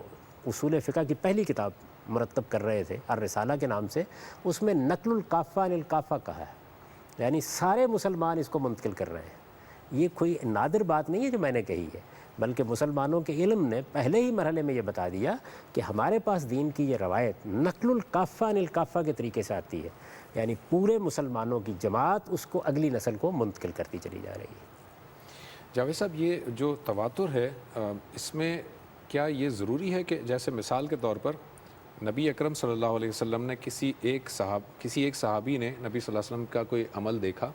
اصول فقہ کی پہلی کتاب مرتب کر رہے تھے الرسالہ کے نام سے، اس میں نقل الکافہ عن الکافہ کہا ہے، یعنی سارے مسلمان اس کو منتقل کر رہے ہیں۔ یہ کوئی نادر بات نہیں ہے جو میں نے کہی ہے، بلکہ مسلمانوں کے علم نے پہلے ہی مرحلے میں یہ بتا دیا کہ ہمارے پاس دین کی یہ روایت نقل الکافہ عن الکافہ کے طریقے سے آتی ہے، یعنی پورے مسلمانوں کی جماعت اس کو اگلی نسل کو منتقل کرتی چلی جا رہی ہے۔ جاوید صاحب، یہ جو تواتر ہے اس میں کیا یہ ضروری ہے کہ جیسے مثال کے طور پر نبی اکرم صلی اللہ علیہ وسلم نے کسی ایک صحابی نے نبی صلی اللہ علیہ وسلم کا کوئی عمل دیکھا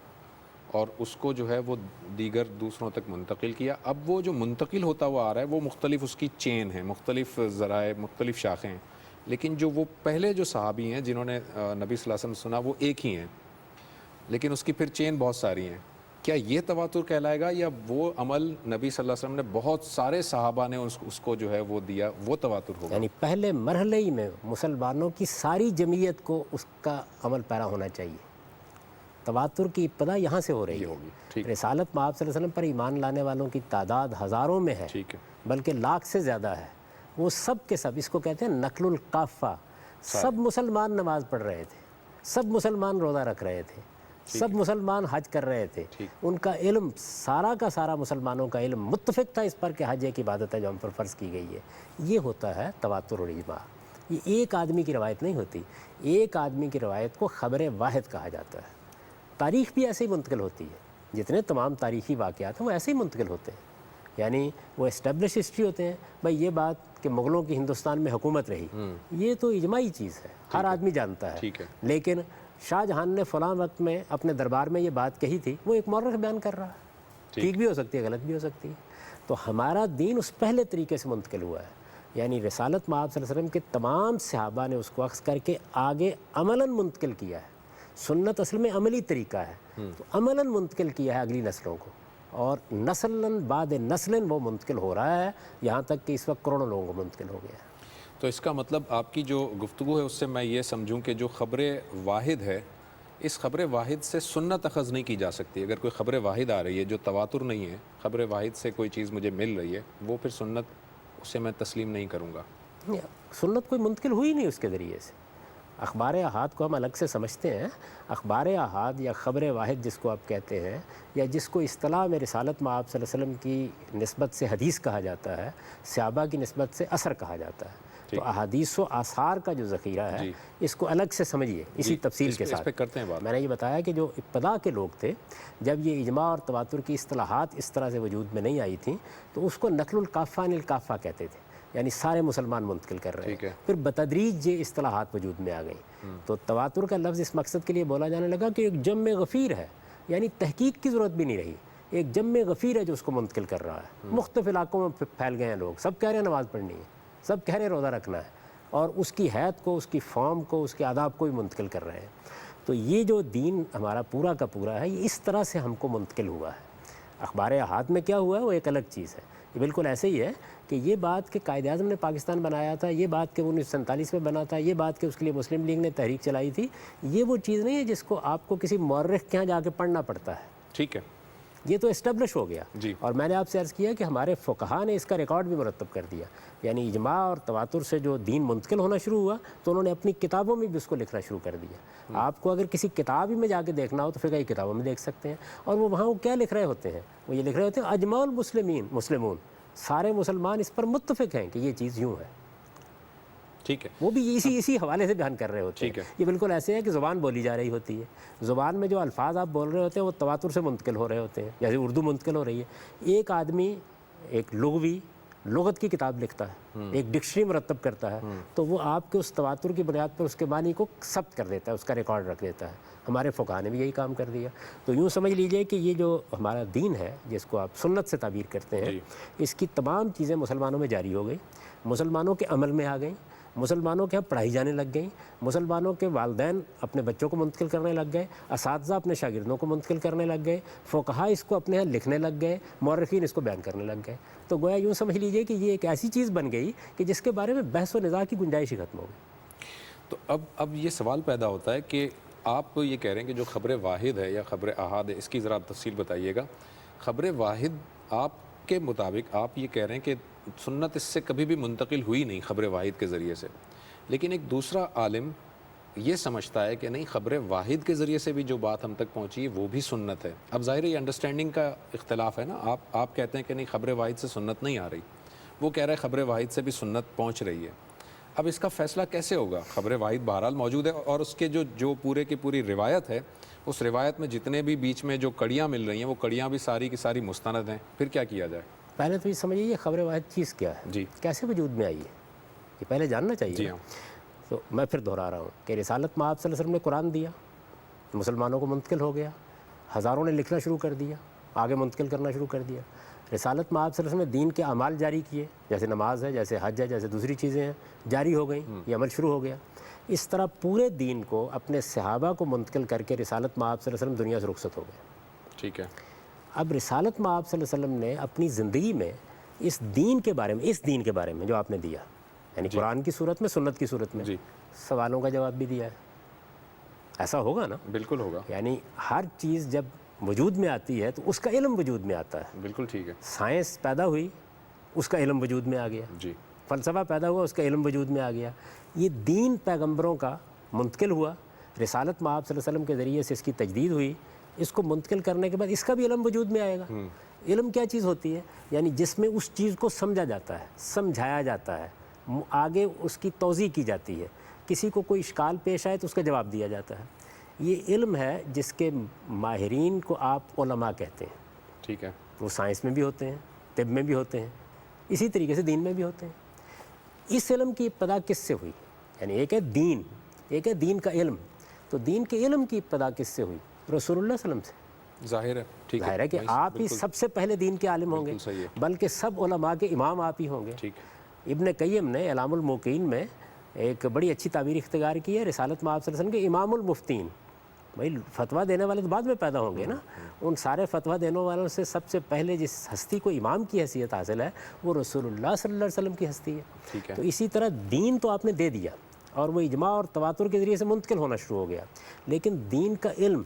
اور اس کو جو ہے وہ دیگر دوسروں تک منتقل کیا، اب وہ جو منتقل ہوتا ہوا آ رہا ہے وہ مختلف اس کی چین ہے، مختلف ذرائع، مختلف شاخیں ہیں، لیکن جو وہ پہلے جو صحابی ہیں جنہوں نے نبی صلی اللہ علیہ وسلم سنا وہ ایک ہی ہیں، لیکن اس کی پھر چین بہت ساری ہیں۔ کیا یہ تواتر کہلائے گا یا وہ عمل نبی صلی اللہ علیہ وسلم نے بہت سارے صحابہ نے اس کو جو ہے وہ دیا وہ تواتر ہوگا؟ یعنی پہلے مرحلے ہی میں مسلمانوں کی ساری جمعیت کو اس کا عمل پیرا ہونا چاہیے. تواتر کی ابتدا یہاں سے ہو رہی ہوگی. ہے. ٹھیک رسالت مآب صلی اللہ علیہ وسلم پر ایمان لانے والوں کی تعداد ہزاروں میں ہے, ٹھیک ہے. بلکہ لاکھ سے زیادہ ہے. وہ سب کے سب, اس کو کہتے ہیں نقل القافہ, سب مسلمان نماز پڑھ رہے تھے, سب مسلمان روزہ رکھ رہے تھے, سب مسلمان حج کر رہے تھے. ان کا علم سارا کا سارا مسلمانوں کا علم متفق تھا اس پر کہ حج ایک عبادت ہے جو ہم پر فرض کی گئی ہے. یہ ہوتا ہے تواتر اور اجماع. یہ ایک آدمی کی روایت نہیں ہوتی. ایک آدمی کی روایت کو خبر واحد کہا جاتا ہے. تاریخ بھی ایسے ہی منتقل ہوتی ہے. جتنے تمام تاریخی واقعات ہیں وہ ایسے ہی منتقل ہوتے ہیں. یعنی وہ اسٹیبلش ہسٹری ہوتے ہیں. بھائی یہ بات کہ مغلوں کی ہندوستان میں حکومت رہی, یہ تو اجماعی چیز ہے, ہر آدمی جانتا ہے. لیکن شاہ جہان نے فلاں وقت میں اپنے دربار میں یہ بات کہی تھی, وہ ایک مورخ بیان کر رہا ہے. ٹھیک بھی ہو سکتی ہے, غلط بھی ہو سکتی ہے. تو ہمارا دین اس پہلے طریقے سے منتقل ہوا ہے. یعنی رسالت مآب صلی اللہ علیہ وسلم کے تمام صحابہ نے اس کو اخذ کر کے آگے عملاً منتقل کیا ہے. سنت اصل میں عملی طریقہ ہے, تو عملاً منتقل کیا ہے اگلی نسلوں کو, اور نسلاً بعد نسلاً وہ منتقل ہو رہا ہے, یہاں تک کہ اس وقت کروڑوں لوگوں کو منتقل ہو گیا ہے. تو اس کا مطلب آپ کی جو گفتگو ہے اس سے میں یہ سمجھوں کہ جو خبر واحد ہے, اس خبر واحد سے سنت اخذ نہیں کی جا سکتی. اگر کوئی خبر واحد آ رہی ہے جو تواتر نہیں ہے, خبر واحد سے کوئی چیز مجھے مل رہی ہے, وہ پھر سنت اسے میں تسلیم نہیں کروں گا. سنت کوئی منتقل ہوئی نہیں اس کے ذریعے سے. اخبار احاد کو ہم الگ سے سمجھتے ہیں. اخبار احاد یا خبر واحد جس کو آپ کہتے ہیں, یا جس کو اصطلاح میں رسالت مآب صلی اللہ علیہ وسلم کی نسبت سے حدیث کہا جاتا ہے, صحابہ کی نسبت سے اثر کہا جاتا ہے. تو احادیث و آثار کا جو ذخیرہ ہے اس کو الگ سے سمجھیے اسی تفصیل کے ساتھ. کرتے ہیں بات. میں نے یہ بتایا کہ جو ابتدا کے لوگ تھے, جب یہ اجماع اور تواتر کی اصطلاحات اس طرح سے وجود میں نہیں آئی تھیں, تو اس کو نقل القافہ عن القافہ کہتے تھے. یعنی سارے مسلمان منتقل کر رہے ہیں. پھر بتدریج یہ اصطلاحات وجود میں آ گئیں. تو تواتر کا لفظ اس مقصد کے لیے بولا جانے لگا کہ ایک جمع غفیر ہے, یعنی تحقیق کی ضرورت بھی نہیں رہی. ایک جمع غفیر ہے جو اس کو منتقل کر رہا ہے. مختلف علاقوں میں پھیل گئے ہیں لوگ, سب کہہ رہے ہیں نماز پڑھنی ہے, سب کہہ رہے ہیں روزہ رکھنا ہے, اور اس کی حیت کو, اس کی فارم کو, اس کے آداب کو بھی منتقل کر رہے ہیں. تو یہ جو دین ہمارا پورا کا پورا ہے, یہ اس طرح سے ہم کو منتقل ہوا ہے. اخبار احاد میں کیا ہوا ہے وہ ایک الگ چیز ہے. یہ بالکل ایسے ہی ہے کہ یہ بات کہ قائد اعظم نے پاکستان بنایا تھا, یہ بات کہ 1947 میں بنا تھا, یہ بات کہ اس کے لیے مسلم لیگ نے تحریک چلائی تھی, یہ وہ چیز نہیں ہے جس کو آپ کو کسی مورخ کے یہاں جا کے پڑھنا پڑتا ہے. ٹھیک ہے, یہ تو اسٹیبلش ہو گیا. اور میں نے آپ سے عرض کیا کہ ہمارے فقہاء نے اس کا ریکارڈ بھی مرتب کر دیا. یعنی اجماع اور تواتر سے جو دین منتقل ہونا شروع ہوا, تو انہوں نے اپنی کتابوں میں بھی اس کو لکھنا شروع کر دیا. آپ کو اگر کسی کتاب ہی میں جا کے دیکھنا ہو تو فقہی کتابوں میں دیکھ سکتے ہیں. اور وہ وہاں وہ کیا لکھ رہے ہوتے ہیں, وہ یہ لکھ رہے ہوتے ہیں اجماع المسلمون, سارے مسلمان اس پر متفق ہیں کہ یہ چیز یوں ہے. ٹھیک ہے, وہ بھی اسی حوالے سے بیان کر رہے ہوتے ہیں. یہ بالکل ایسے ہے کہ زبان بولی جا رہی ہوتی ہے, زبان میں جو الفاظ آپ بول رہے ہوتے ہیں وہ تواتر سے منتقل ہو رہے ہوتے ہیں, جیسے اردو منتقل ہو رہی ہے. ایک آدمی ایک لغوی لغت کی کتاب لکھتا ہے, ایک ڈکشنری مرتب کرتا ہے, تو وہ آپ کے اس تواتر کی بنیاد پر اس کے معنی کو ثبت کر دیتا ہے, اس کا ریکارڈ رکھ دیتا ہے. ہمارے فقہاء نے بھی یہی کام کر دیا. تو یوں سمجھ لیجئے کہ یہ جو ہمارا دین ہے جس کو آپ سنت سے تعبیر کرتے ہیں, اس کی تمام چیزیں مسلمانوں میں جاری ہو گئی, مسلمانوں کے عمل میں آ گئیں, مسلمانوں کے یہاں پڑھائی جانے لگ گئیں, مسلمانوں کے والدین اپنے بچوں کو منتقل کرنے لگ گئے, اساتذہ اپنے شاگردوں کو منتقل کرنے لگ گئے, فقہاء اس کو اپنے یہاں لکھنے لگ گئے, مورخین اس کو بیان کرنے لگ گئے. تو گویا یوں سمجھ لیجئے کہ یہ ایک ایسی چیز بن گئی کہ جس کے بارے میں بحث و نزاع کی گنجائش ہی ختم ہو گئی. تو اب یہ سوال پیدا ہوتا ہے کہ آپ یہ کہہ رہے ہیں کہ جو خبر واحد ہے یا خبر احاد ہے, اس کی ذرا تفصیل بتائیے گا. خبر واحد آپ کے مطابق آپ یہ کہہ رہے ہیں کہ سنت اس سے کبھی بھی منتقل ہوئی نہیں خبر واحد کے ذریعے سے, لیکن ایک دوسرا عالم یہ سمجھتا ہے کہ نہیں, خبر واحد کے ذریعے سے بھی جو بات ہم تک پہنچی ہے وہ بھی سنت ہے. اب ظاہر یہ انڈرسٹینڈنگ کا اختلاف ہے نا. آپ کہتے ہیں کہ نہیں خبر واحد سے سنت نہیں آ رہی, وہ کہہ رہا ہے خبر واحد سے بھی سنت پہنچ رہی ہے. اب اس کا فیصلہ کیسے ہوگا؟ خبر واحد بہرحال موجود ہے, اور اس کے جو پورے کی پوری روایت ہے, اس روایت میں جتنے بھی بیچ میں جو کڑیاں مل رہی ہیں وہ کڑیاں بھی ساری کی ساری مستند ہیں. پھر کیا کیا جائے؟ پہلے تو یہ سمجھیے یہ خبر واحد چیز کیا ہے, کیسے وجود میں آئی ہے, یہ پہلے جاننا چاہیے. تو میں پھر دہرا رہا ہوں کہ رسالت مآب صلی اللہ علیہ وسلم نے قرآن دیا, مسلمانوں کو منتقل ہو گیا, ہزاروں نے لکھنا شروع کر دیا, آگے منتقل کرنا شروع کر دیا. رسالت مآب صلی اللہ علیہ وسلم نے دین کے اعمال جاری کیے, جیسے نماز ہے, جیسے حج ہے, جیسے دوسری چیزیں ہیں, جاری ہو گئیں, یہ عمل شروع ہو گیا. اس طرح پورے دین کو اپنے صحابہ کو منتقل کر کے رسالت مآب صلی اللہ علیہ وسلم دنیا سے رخصت ہو گئے. ٹھیک ہے. اب رسالت میں آپ صلی اللہ علیہ وسلم نے اپنی زندگی میں اس دین کے بارے میں جو آپ نے دیا، یعنی قرآن کی صورت میں، سنت کی صورت میں، جی سوالوں کا جواب بھی دیا ہے. ایسا ہوگا نا؟ بالکل ہوگا. یعنی ہر چیز جب وجود میں آتی ہے تو اس کا علم وجود میں آتا ہے. بالکل ٹھیک ہے. سائنس پیدا ہوئی، اس کا علم وجود میں آ گیا. جی فلسفہ پیدا ہوا، اس کا علم وجود میں آ گیا. یہ دین پیغمبروں کا منتقل ہوا، رسالت میں آپ صلی اللہ علیہ وسلم کے ذریعے سے اس کی تجدید ہوئی. اس کو منتقل کرنے کے بعد اس کا بھی علم وجود میں آئے گا. علم کیا چیز ہوتی ہے؟ یعنی جس میں اس چیز کو سمجھا جاتا ہے، سمجھایا جاتا ہے، آگے اس کی توضیح کی جاتی ہے. کسی کو کوئی اشکال پیش آئے تو اس کا جواب دیا جاتا ہے. یہ علم ہے جس کے ماہرین کو آپ علماء کہتے ہیں. ٹھیک ہے. وہ سائنس میں بھی ہوتے ہیں، طب میں بھی ہوتے ہیں، اسی طریقے سے دین میں بھی ہوتے ہیں. اس علم کی ابتدا کس سے ہوئی؟ یعنی ایک ہے دین کا علم. تو دین کے علم کی ابتدا کس سے ہوئی؟ رسول اللہ صلی اللہ علیہ وسلم سے. ظاہر ہے. ٹھیک ہے. ظاہر ہے کہ آپ ہی سب سے پہلے دین کے عالم ہوں گے، صحیح ہے. بلکہ سب علماء کے امام آپ ہی ہوں گے. ٹھیک ہے. ابن قیم نے اعلام الموقعین میں ایک بڑی اچھی تعبیر اختیار کی ہے، رسالت میں آپ صلی اللہ علیہ وسلم کے امام المفتین. بھائی فتویٰ دینے والے تو بعد میں پیدا ہوں گے نا. ان سارے فتویٰ دینے والوں سے سب سے پہلے جس ہستی کو امام کی حیثیت حاصل ہے وہ رسول اللہ صلی اللہ علیہ وسلم کی ہستی ہے. ٹھیک ہے. تو اسی طرح دین تو آپ نے دے دیا اور وہ اجماع اور تواتر کے ذریعے سے منتقل ہونا شروع ہو گیا. لیکن دین کا علم،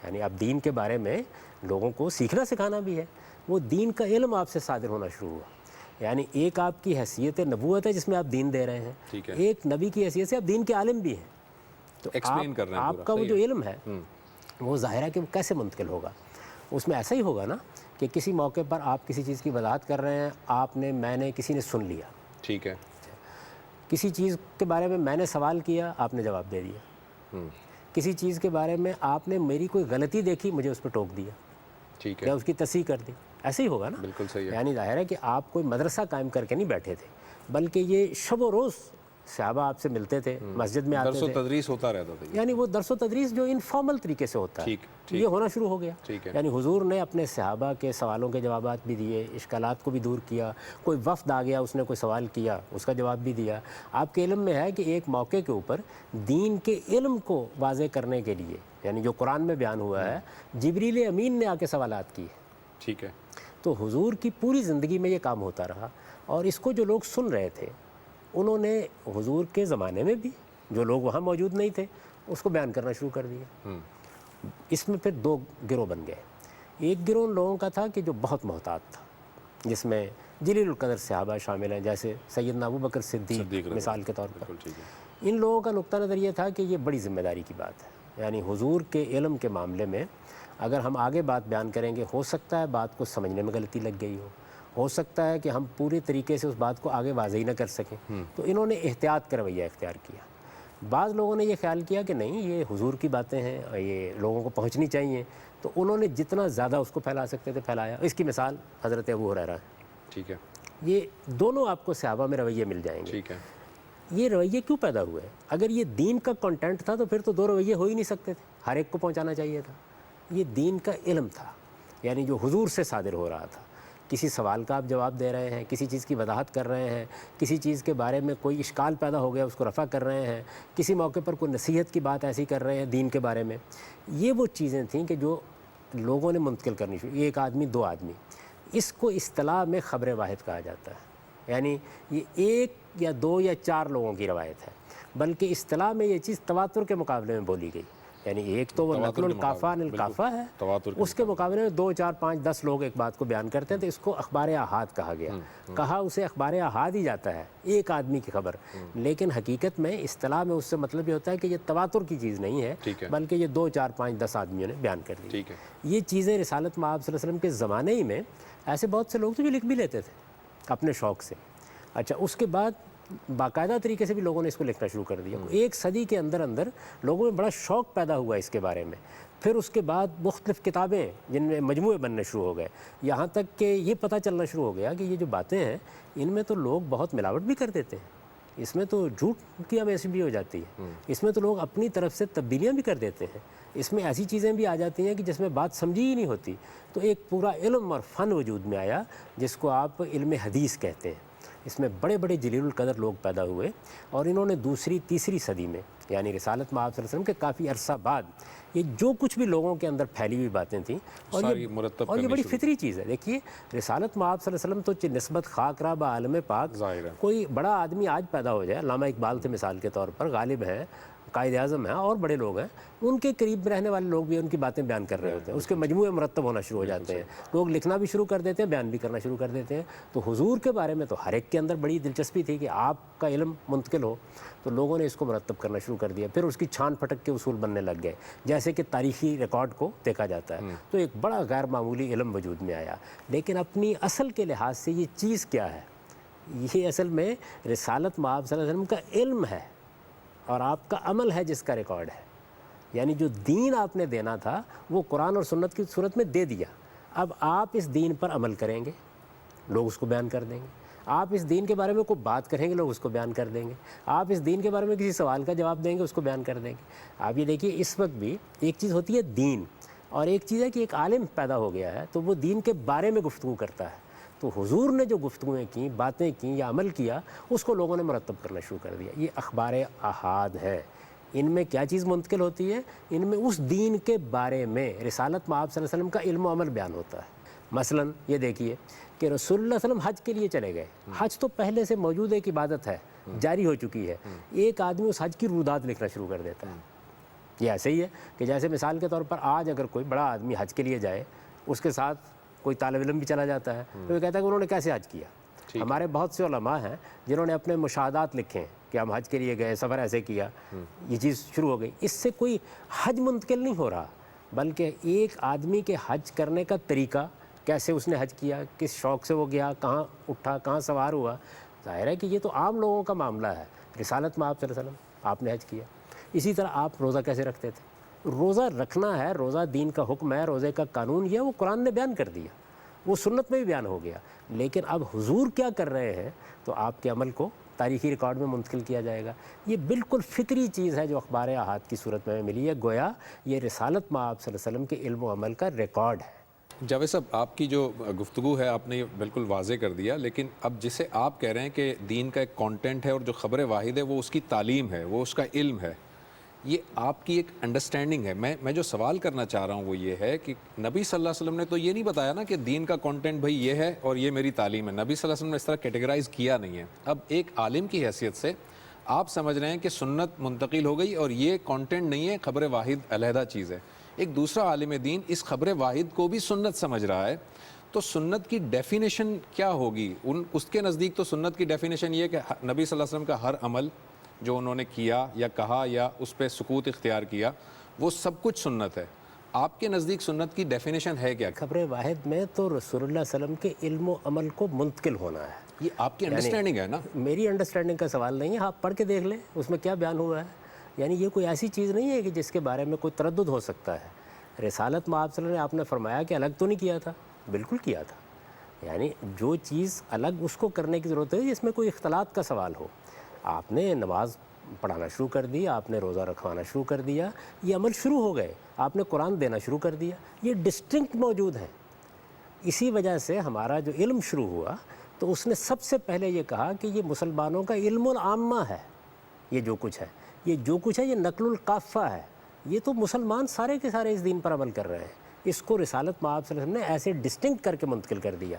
یعنی اب دین کے بارے میں لوگوں کو سیکھنا سکھانا بھی ہے، وہ دین کا علم آپ سے صادر ہونا شروع ہوا. یعنی ایک آپ کی حیثیت نبوت ہے جس میں آپ دین دے رہے ہیں، ٹھیک ہے. ایک نبی کی حیثیت سے آپ دین کے عالم بھی ہیں. تو ایکسپلین کر رہے ہیں آپ کا وہ جو علم ہے وہ ظاہر ہے کہ وہ کیسے منتقل ہوگا. اس میں ایسا ہی ہوگا نا کہ کسی موقع پر آپ کسی چیز کی وضاحت کر رہے ہیں، آپ نے، میں نے، کسی نے سن لیا. ٹھیک ہے. کسی چیز کے بارے میں نے سوال کیا، آپ نے جواب دے دیا. کسی چیز کے بارے میں آپ نے میری کوئی غلطی دیکھی، مجھے اس پہ ٹوک دیا ٹھیک ہے. یا اس کی تصحیح کر دی. ایسے ہی ہوگا نا. بالکل صحیح ہے. یعنی ظاہر ہے کہ آپ کوئی مدرسہ قائم کر کے نہیں بیٹھے تھے، بلکہ یہ شب و روز صحابہ آپ سے ملتے تھے، مسجد میں آتے درس و تھے. تدریس ہوتا رہتا تھا. یعنی وہ درس و تدریس جو انفارمل طریقے سے ہوتا ہے یہ ہونا شروع ہو گیا. ٹھیک ہے. یعنی حضور نے اپنے صحابہ کے سوالوں کے جوابات بھی دیے، اشکالات کو بھی دور کیا. کوئی وفد آ گیا، اس نے کوئی سوال کیا، اس کا جواب بھی دیا. آپ کے علم میں ہے کہ ایک موقع کے اوپر دین کے علم کو واضح کرنے کے لیے، یعنی جو قرآن میں بیان ہوا ہے، جبریل امین نے آ کے سوالات کیے. ٹھیک ہے. تو حضور کی پوری زندگی میں یہ کام ہوتا رہا. اور اس کو جو لوگ سن رہے تھے انہوں نے حضور کے زمانے میں بھی، جو لوگ وہاں موجود نہیں تھے، اس کو بیان کرنا شروع کر دیا. اس میں پھر دو گروہ بن گئے. ایک گروہ ان لوگوں کا تھا کہ جو بہت محتاط تھا، جس میں جلیل القدر صحابہ شامل ہیں، جیسے سیدنا ابو بکر صدیق مثال کے طور پر. ان لوگوں کا نقطہ نظر یہ تھا کہ یہ بڑی ذمہ داری کی بات ہے. یعنی حضور کے علم کے معاملے میں اگر ہم آگے بات بیان کریں گے، ہو سکتا ہے بات کو سمجھنے میں غلطی لگ گئی ہو سکتا ہے کہ ہم پوری طریقے سے اس بات کو آگے واضح نہ کر سکیں. تو انہوں نے احتیاط کا رویہ اختیار کیا. بعض لوگوں نے یہ خیال کیا کہ نہیں، یہ حضور کی باتیں ہیں، یہ لوگوں کو پہنچنی چاہیے، تو انہوں نے جتنا زیادہ اس کو پھیلا سکتے تھے پھیلایا. اس کی مثال حضرت ابو ہریرہ ہے. ٹھیک ہے. یہ دونوں آپ کو صحابہ میں رویے مل جائیں گے. ٹھیک ہے. یہ رویے کیوں پیدا ہوئے؟ اگر یہ دین کا کنٹینٹ تھا تو پھر تو دو رویے ہو ہی نہیں سکتے تھے، ہر ایک کو پہنچانا چاہیے تھا. یہ دین کا علم تھا، یعنی جو حضور سے صادر ہو رہا تھا. کسی سوال کا آپ جواب دے رہے ہیں، کسی چیز کی وضاحت کر رہے ہیں، کسی چیز کے بارے میں کوئی اشکال پیدا ہو گیا اس کو رفع کر رہے ہیں، کسی موقع پر کوئی نصیحت کی بات ایسی کر رہے ہیں دین کے بارے میں. یہ وہ چیزیں تھیں کہ جو لوگوں نے منتقل کرنی شروع. ایک آدمی، دو آدمی، اس کو اصطلاح میں خبر واحد کہا جاتا ہے. یعنی یہ ایک یا دو یا چار لوگوں کی روایت ہے، بلکہ اصطلاح میں یہ چیز تواتر کے مقابلے میں بولی گئی. یعنی ایک تو وہ نقل القافہ عن القافہ ہے، اس کے مقابلے میں 2 4 5 10 لوگ ایک بات کو بیان کرتے ہیں، تو اس کو اخبار احاد کہا گیا. کہا اسے اخبار احاد ہی جاتا ہے، ایک آدمی کی خبر. لیکن حقیقت میں اصطلاح میں اس سے مطلب یہ ہوتا ہے کہ یہ تواتر کی چیز نہیں ہے، بلکہ یہ 2 4 5 10 آدمیوں نے بیان کر دی. یہ چیزیں رسالت میں آپ صلی اللہ علیہ وسلم کے زمانے ہی میں ایسے بہت سے لوگ تھے جو لکھ بھی لیتے تھے اپنے شوق سے. اچھا، اس کے بعد باقاعدہ طریقے سے بھی لوگوں نے اس کو لکھنا شروع کر دیا. ایک صدی کے اندر لوگوں میں بڑا شوق پیدا ہوا اس کے بارے میں. پھر اس کے بعد مختلف کتابیں جن میں مجموعے بننے شروع ہو گئے، یہاں تک کہ یہ پتہ چلنا شروع ہو گیا کہ یہ جو باتیں ہیں ان میں تو لوگ بہت ملاوٹ بھی کر دیتے ہیں، اس میں تو جھوٹ کی آمیزش بھی ہو جاتی ہے، اس میں تو لوگ اپنی طرف سے تبدیلیاں بھی کر دیتے ہیں، اس میں ایسی چیزیں بھی آ جاتی ہیں کہ جس میں بات سمجھی ہی نہیں ہوتی. تو ایک پورا علم اور فن وجود میں آیا جس کو آپ علم حدیث کہتے ہیں. اس میں بڑے بڑے جلیل القدر لوگ پیدا ہوئے اور انہوں نے دوسری تیسری صدی میں یعنی رسالت میں آپ صلی اللہ علیہ وسلم کے کافی عرصہ بعد یہ جو کچھ بھی لوگوں کے اندر پھیلی ہوئی باتیں تھیں اور یہ بڑی فطری چیز ہے. دیکھیے رسالت میں آپ صلی اللہ علیہ وسلم تو نسبت خاک را با عالم پاک، کوئی بڑا آدمی آج پیدا ہو جائے، علامہ اقبال تھے مثال کے طور پر، غالب ہیں، قائد اعظم ہیں اور بڑے لوگ ہیں، ان کے قریب میں رہنے والے لوگ بھی ان کی باتیں بیان کر رہے ہوتے ہیں، اس کے مجموعے مرتب ہونا شروع ہو جاتے ہیں، لوگ لکھنا بھی شروع کر دیتے ہیں، بیان بھی کرنا شروع کر دیتے ہیں. تو حضور کے بارے میں تو ہر ایک کے اندر بڑی دلچسپی تھی کہ آپ کا علم منتقل ہو، تو لوگوں نے اس کو مرتب کرنا شروع کر دیا. پھر اس کی چھان پھٹک کے اصول بننے لگ گئے، جیسے کہ تاریخی ریکارڈ کو دیکھا جاتا ہے. تو ایک بڑا غیر معمولی علم وجود میں آیا. لیکن اپنی اصل کے لحاظ سے یہ چیز کیا ہے؟ یہ اصل میں رسالت میں آپ صلی اللہ علیہ وسلم کا علم ہے اور آپ کا عمل ہے جس کا ریکارڈ ہے. یعنی جو دین آپ نے دینا تھا وہ قرآن اور سنت کی صورت میں دے دیا. اب آپ اس دین پر عمل کریں گے، لوگ اس کو بیان کر دیں گے. آپ اس دین کے بارے میں کوئی بات کریں گے، لوگ اس کو بیان کر دیں گے. آپ اس دین کے بارے میں کسی سوال کا جواب دیں گے، اس کو بیان کر دیں گے. آپ یہ دیکھیے اس وقت بھی ایک چیز ہوتی ہے دین، اور ایک چیز ہے کہ ایک عالم پیدا ہو گیا ہے تو وہ دین کے بارے میں گفتگو کرتا ہے. تو حضور نے جو گفتگویں کیں، باتیں کیں یا عمل کیا، اس کو لوگوں نے مرتب کرنا شروع کر دیا. یہ اخبار احاد ہے. ان میں کیا چیز منتقل ہوتی ہے؟ ان میں اس دین کے بارے میں رسالت میں آپ صلی اللہ علیہ وسلم کا علم و عمل بیان ہوتا ہے. مثلا یہ دیکھیے کہ رسول اللہ صلی اللہ علیہ وسلم حج کے لیے چلے گئے. حج تو پہلے سے موجود ایک عبادت ہے، جاری ہو چکی ہے. ایک آدمی اس حج کی رودات لکھنا شروع کر دیتا ہے. یہ ایسے ہی ہے کہ جیسے مثال کے طور پر آج اگر کوئی بڑا آدمی حج کے لیے جائے، اس کے ساتھ کوئی طالب علم بھی چلا جاتا ہے، تو وہ کہتا ہے کہ انہوں نے کیسے حج کیا. ہمارے بہت سے علماء ہیں جنہوں نے اپنے مشاہدات لکھے ہیں کہ ہم حج کے لیے گئے، سفر ایسے کیا. یہ چیز شروع ہو گئی. اس سے کوئی حج منتقل نہیں ہو رہا، بلکہ ایک آدمی کے حج کرنے کا طریقہ، کیسے اس نے حج کیا، کس شوق سے وہ گیا، کہاں اٹھا، کہاں سوار ہوا. ظاہر ہے کہ یہ تو عام لوگوں کا معاملہ ہے. رسالت میں آپ صلی اللہ علیہ وسلم آپ نے حج کیا. اسی طرح آپ روزہ کیسے رکھتے تھے؟ روزہ رکھنا ہے، روزہ دین کا حکم ہے، روزے کا قانون یہ وہ قرآن نے بیان کر دیا، وہ سنت میں بھی بیان ہو گیا. لیکن اب حضور کیا کر رہے ہیں؟ تو آپ کے عمل کو تاریخی ریکارڈ میں منتقل کیا جائے گا. یہ بالکل فطری چیز ہے جو اخبار احاد کی صورت میں ملی ہے. گویا یہ رسالت میں آپ صلی اللہ علیہ وسلم کے علم و عمل کا ریکارڈ ہے. جاوید صاحب، آپ کی جو گفتگو ہے آپ نے بالکل واضح کر دیا، لیکن اب جسے آپ کہہ رہے ہیں کہ دین کا ایک کانٹینٹ ہے اور جو خبر واحد ہے وہ اس کی تعلیم ہے، وہ اس کا علم ہے، یہ آپ کی ایک انڈرسٹینڈنگ ہے. میں جو سوال کرنا چاہ رہا ہوں وہ یہ ہے کہ نبی صلی اللہ علیہ وسلم نے تو یہ نہیں بتایا نا کہ دین کا کانٹینٹ بھائی یہ ہے اور یہ میری تعلیم ہے. نبی صلی اللہ علیہ وسلم نے اس طرح کیٹیگرائز کیا نہیں ہے. اب ایک عالم کی حیثیت سے آپ سمجھ رہے ہیں کہ سنت منتقل ہو گئی اور یہ کانٹینٹ نہیں ہے، خبر واحد علیحدہ چیز ہے. ایک دوسرا عالم دین اس خبر واحد کو بھی سنت سمجھ رہا ہے، تو سنت کی ڈیفینیشن کیا ہوگی؟ اس کے نزدیک تو سنت کی ڈیفینیشن یہ ہے کہ نبی صلی اللہ علیہ وسلم کا ہر عمل جو انہوں نے کیا یا کہا یا اس پہ سکوت اختیار کیا وہ سب کچھ سنت ہے. آپ کے نزدیک سنت کی ڈیفینیشن ہے کیا؟ خبر واحد میں تو رسول اللہ صلی اللہ علیہ وسلم کے علم و عمل کو منتقل ہونا ہے. یہ آپ کی انڈرسٹینڈنگ ہے نا؟ میری انڈرسٹینڈنگ کا سوال نہیں ہے، آپ پڑھ کے دیکھ لیں اس میں کیا بیان ہوا ہے. یعنی یہ کوئی ایسی چیز نہیں ہے کہ جس کے بارے میں کوئی تردد ہو سکتا ہے. رسالت میں آپ صلی اللہ علیہ وسلم نے آپ نے فرمایا کہ الگ تو نہیں کیا تھا، بالکل کیا تھا. یعنی جو چیز الگ اس کو کرنے کی ضرورت ہے جس میں کوئی اختلاط کا سوال ہو. آپ نے نماز پڑھانا شروع کر دی، آپ نے روزہ رکھوانا شروع کر دیا، یہ عمل شروع ہو گئے. آپ نے قرآن دینا شروع کر دیا، یہ ڈسٹنکٹ موجود ہیں. اسی وجہ سے ہمارا جو علم شروع ہوا تو اس نے سب سے پہلے یہ کہا کہ یہ مسلمانوں کا علم العامہ ہے. یہ جو کچھ ہے یہ نقل القافہ ہے. یہ تو مسلمان سارے کے سارے اس دین پر عمل کر رہے ہیں. اس کو رسالت میں آپ صلی اللہ علیہ وسلم نے ایسے ڈسٹنکٹ کر کے منتقل کر دیا.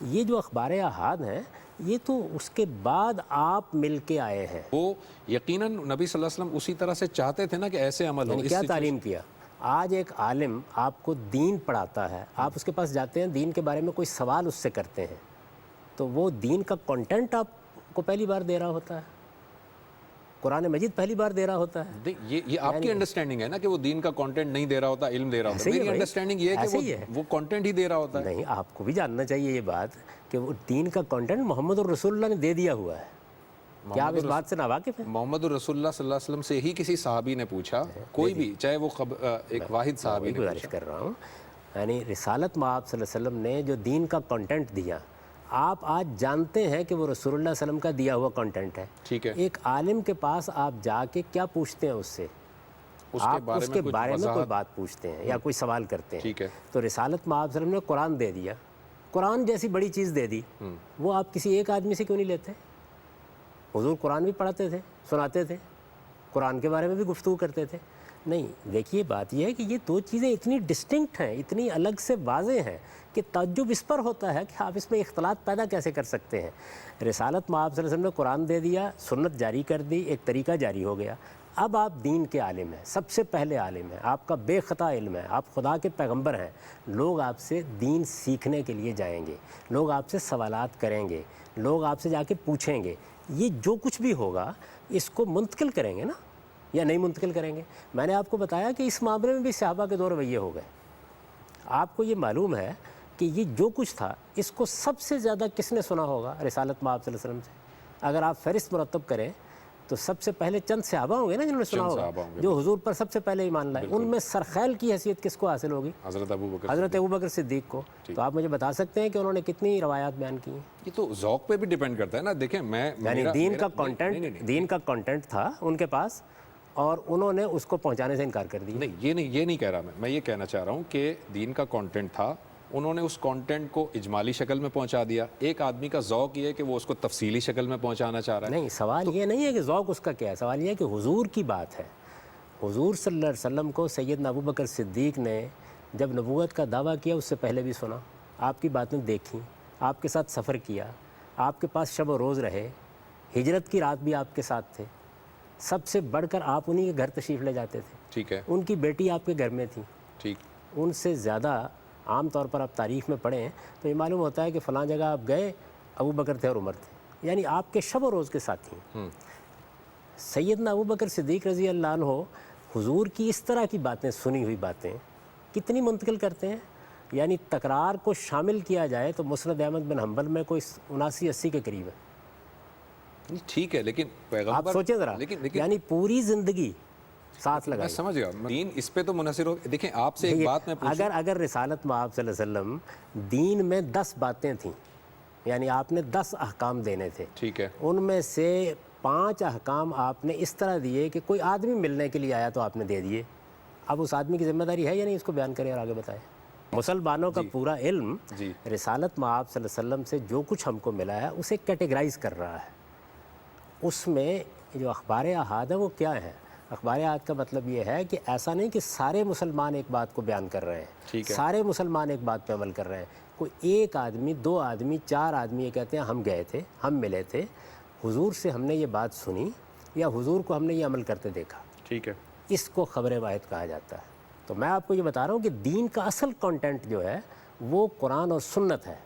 یہ جو اخبار احاد ہیں یہ تو اس کے بعد آپ مل کے آئے ہیں. وہ یقیناً نبی صلی اللہ علیہ وسلم اسی طرح سے چاہتے تھے نا کہ ایسے عمل ہو. یعنی کیا تعلیم کیا؟ آج ایک عالم آپ کو دین پڑھاتا ہے، آپ اس کے پاس جاتے ہیں، دین کے بارے میں کوئی سوال اس سے کرتے ہیں، تو وہ دین کا کنٹینٹ آپ کو پہلی بار دے رہا ہوتا ہے، قرآن مجید پہلی بار دے رہا ہوتا ہے. یہ آپ کی انڈرسٹینڈنگ ہے نا کہ وہ دین کا کانٹینٹ نہیں دے رہا ہوتا، علم دے رہا ہوتا. میری انڈرسٹینڈنگ یہ ہے کہ وہ کانٹینٹ ہی دے رہا ہوتا ہے. نہیں، آپ کو بھی جاننا چاہیے یہ بات کہ وہ دین کا کانٹینٹ محمد الرسول اللہ نے دے دیا ہوا ہے. کیا آپ اس بات سے ناواقف ہیں؟ محمد الرسول اللہ صلی اللہ علیہ وسلم سے ہی کسی صحابی نے پوچھا، کوئی بھی، چاہے وہ ایک واحد صحابی نے گزارش کر رہا ہوں. یعنی رسالت میں آپ صلی اللہ علیہ وسلم نے جو دین کا کانٹینٹ دیا، آپ آج جانتے ہیں کہ وہ رسول اللہ صلی اللہ علیہ وسلم کا دیا ہوا کانٹینٹ ہے. ٹھیک ہے. ایک عالم کے پاس آپ جا کے کیا پوچھتے ہیں؟ اس سے آپ اس کے بارے میں کوئی بات پوچھتے ہیں یا کوئی سوال کرتے ہیں. ٹھیک ہے. تو رسالت میں آپ صلی اللہ علیہ وسلم نے قرآن دے دیا، قرآن جیسی بڑی چیز دے دی، وہ آپ کسی ایک آدمی سے کیوں نہیں لیتے؟ حضور قرآن بھی پڑھاتے تھے، سناتے تھے، قرآن کے بارے میں بھی گفتگو کرتے تھے. نہیں, دیکھیے بات یہ ہے کہ یہ دو چیزیں اتنی ڈسٹنکٹ ہیں, اتنی الگ سے واضح ہیں کہ تعجب اس پر ہوتا ہے کہ آپ اس میں اختلاط پیدا کیسے کر سکتے ہیں. رسالت مآب صلی اللہ علیہ وسلم نے قرآن دے دیا, سنت جاری کر دی, ایک طریقہ جاری ہو گیا. اب آپ دین کے عالم ہیں, سب سے پہلے عالم ہیں, آپ کا بے خطا علم ہے, آپ خدا کے پیغمبر ہیں. لوگ آپ سے دین سیکھنے کے لیے جائیں گے, لوگ آپ سے سوالات کریں گے, لوگ آپ سے جا کے پوچھیں گے. یہ جو کچھ بھی ہوگا اس کو منتقل کریں گے نا, یا نہیں منتقل کریں گے. میں نے آپ کو بتایا کہ اس معاملے میں بھی صحابہ کے دو رویے ہو گئے. آپ کو یہ معلوم ہے کہ یہ جو کچھ تھا اس کو سب سے زیادہ کس نے سنا ہوگا رسالت مآب صلی اللہ علیہ وسلم سے؟ اگر آپ فہرست مرتب کریں تو سب سے پہلے چند صحابہ ہوں گے نا جنہوں نے سنا ہوگا, جو حضور پر سب سے پہلے ایمان لائے. ان میں سرخیل کی حیثیت کس کو حاصل ہوگی؟ حضرت ابوبکر صدیق کو. تو آپ مجھے بتا سکتے ہیں کہ انہوں نے کتنی روایات بیان کی ہیں؟ یہ تو ذوق پہ بھی ڈیپینڈ کرتا ہے نا. دیکھیں میں یعنی دین کا کانٹینٹ تھا ان کے پاس اور انہوں نے اس کو پہنچانے سے انکار کر دیا. نہیں, یہ نہیں کہہ رہا میں یہ کہنا چاہ رہا ہوں کہ دین کا کانٹینٹ تھا, انہوں نے اس کانٹینٹ کو اجمالی شکل میں پہنچا دیا. ایک آدمی کا ذوق یہ ہے کہ وہ اس کو تفصیلی شکل میں پہنچانا چاہ رہا ہے. نہیں, سوال یہ نہیں ہے کہ ذوق اس کا کیا ہے, سوال یہ ہے کہ حضور کی بات ہے. حضور صلی اللہ علیہ وسلم کو سیدنا ابوبکر صدیق نے جب نبوت کا دعویٰ کیا اس سے پہلے بھی سنا, آپ کی باتیں دیکھیں, آپ کے ساتھ سفر کیا, آپ کے پاس شب و روز رہے, ہجرت کی رات بھی آپ کے ساتھ تھے, سب سے بڑھ کر آپ انہی کے گھر تشریف لے جاتے تھے. ٹھیک ہے. ان کی بیٹی آپ کے گھر میں تھی. ٹھیک. ان سے زیادہ عام طور پر آپ تاریخ میں پڑھیں تو یہ معلوم ہوتا ہے کہ فلاں جگہ آپ گئے, ابوبکر تھے اور عمر تھے, یعنی آپ کے شب و روز کے ساتھی ہیں. سیدنا ابوبکر صدیق رضی اللہ عنہ حضور کی اس طرح کی باتیں, سنی ہوئی باتیں کتنی منتقل کرتے ہیں. یعنی تکرار کو شامل کیا جائے تو مسند احمد بن حنبل میں کوئی 79-80 کے قریب ہے. ٹھیک ہے, لیکن پیغمبر آپ سوچیں ذرا, یعنی پوری زندگی ساتھ لگائی. میں سمجھ گیا, دین اس پہ تو منحصر ہو. دیکھیں آپ سے ایک بات میں پوچھوں, اگر رسالت مآب صلی اللہ علیہ وسلم دین میں 10 باتیں تھیں, یعنی آپ نے 10 احکام دینے تھے, ٹھیک ہے, ان میں سے 5 احکام آپ نے اس طرح دیے کہ کوئی آدمی ملنے کے لیے آیا تو آپ نے دے دیے. اب اس آدمی کی ذمہ داری ہے یا نہیں اس کو بیان کریں اور آگے بتائیں. مسلمانوں کا پورا علم رسالت مآب صلی اللہ علیہ وسلم سے جو کچھ ہم کو ملا ہے اسے کیٹیگرائز کر رہا ہے. اس میں جو اخبار احاد ہیں وہ کیا ہیں؟ اخبار احاد کا مطلب یہ ہے کہ ایسا نہیں کہ سارے مسلمان ایک بات کو بیان کر رہے ہیں, سارے مسلمان ایک بات پہ عمل کر رہے ہیں. کوئی ایک آدمی, 2 آدمی, 4 آدمی یہ کہتے ہیں ہم گئے تھے, ہم ملے تھے, حضور سے ہم نے یہ بات سنی یا حضور کو ہم نے یہ عمل کرتے دیکھا. ٹھیک ہے, اس کو خبر واحد کہا جاتا ہے. تو میں آپ کو یہ بتا رہا ہوں کہ دین کا اصل کانٹینٹ جو ہے وہ قرآن اور سنت ہے.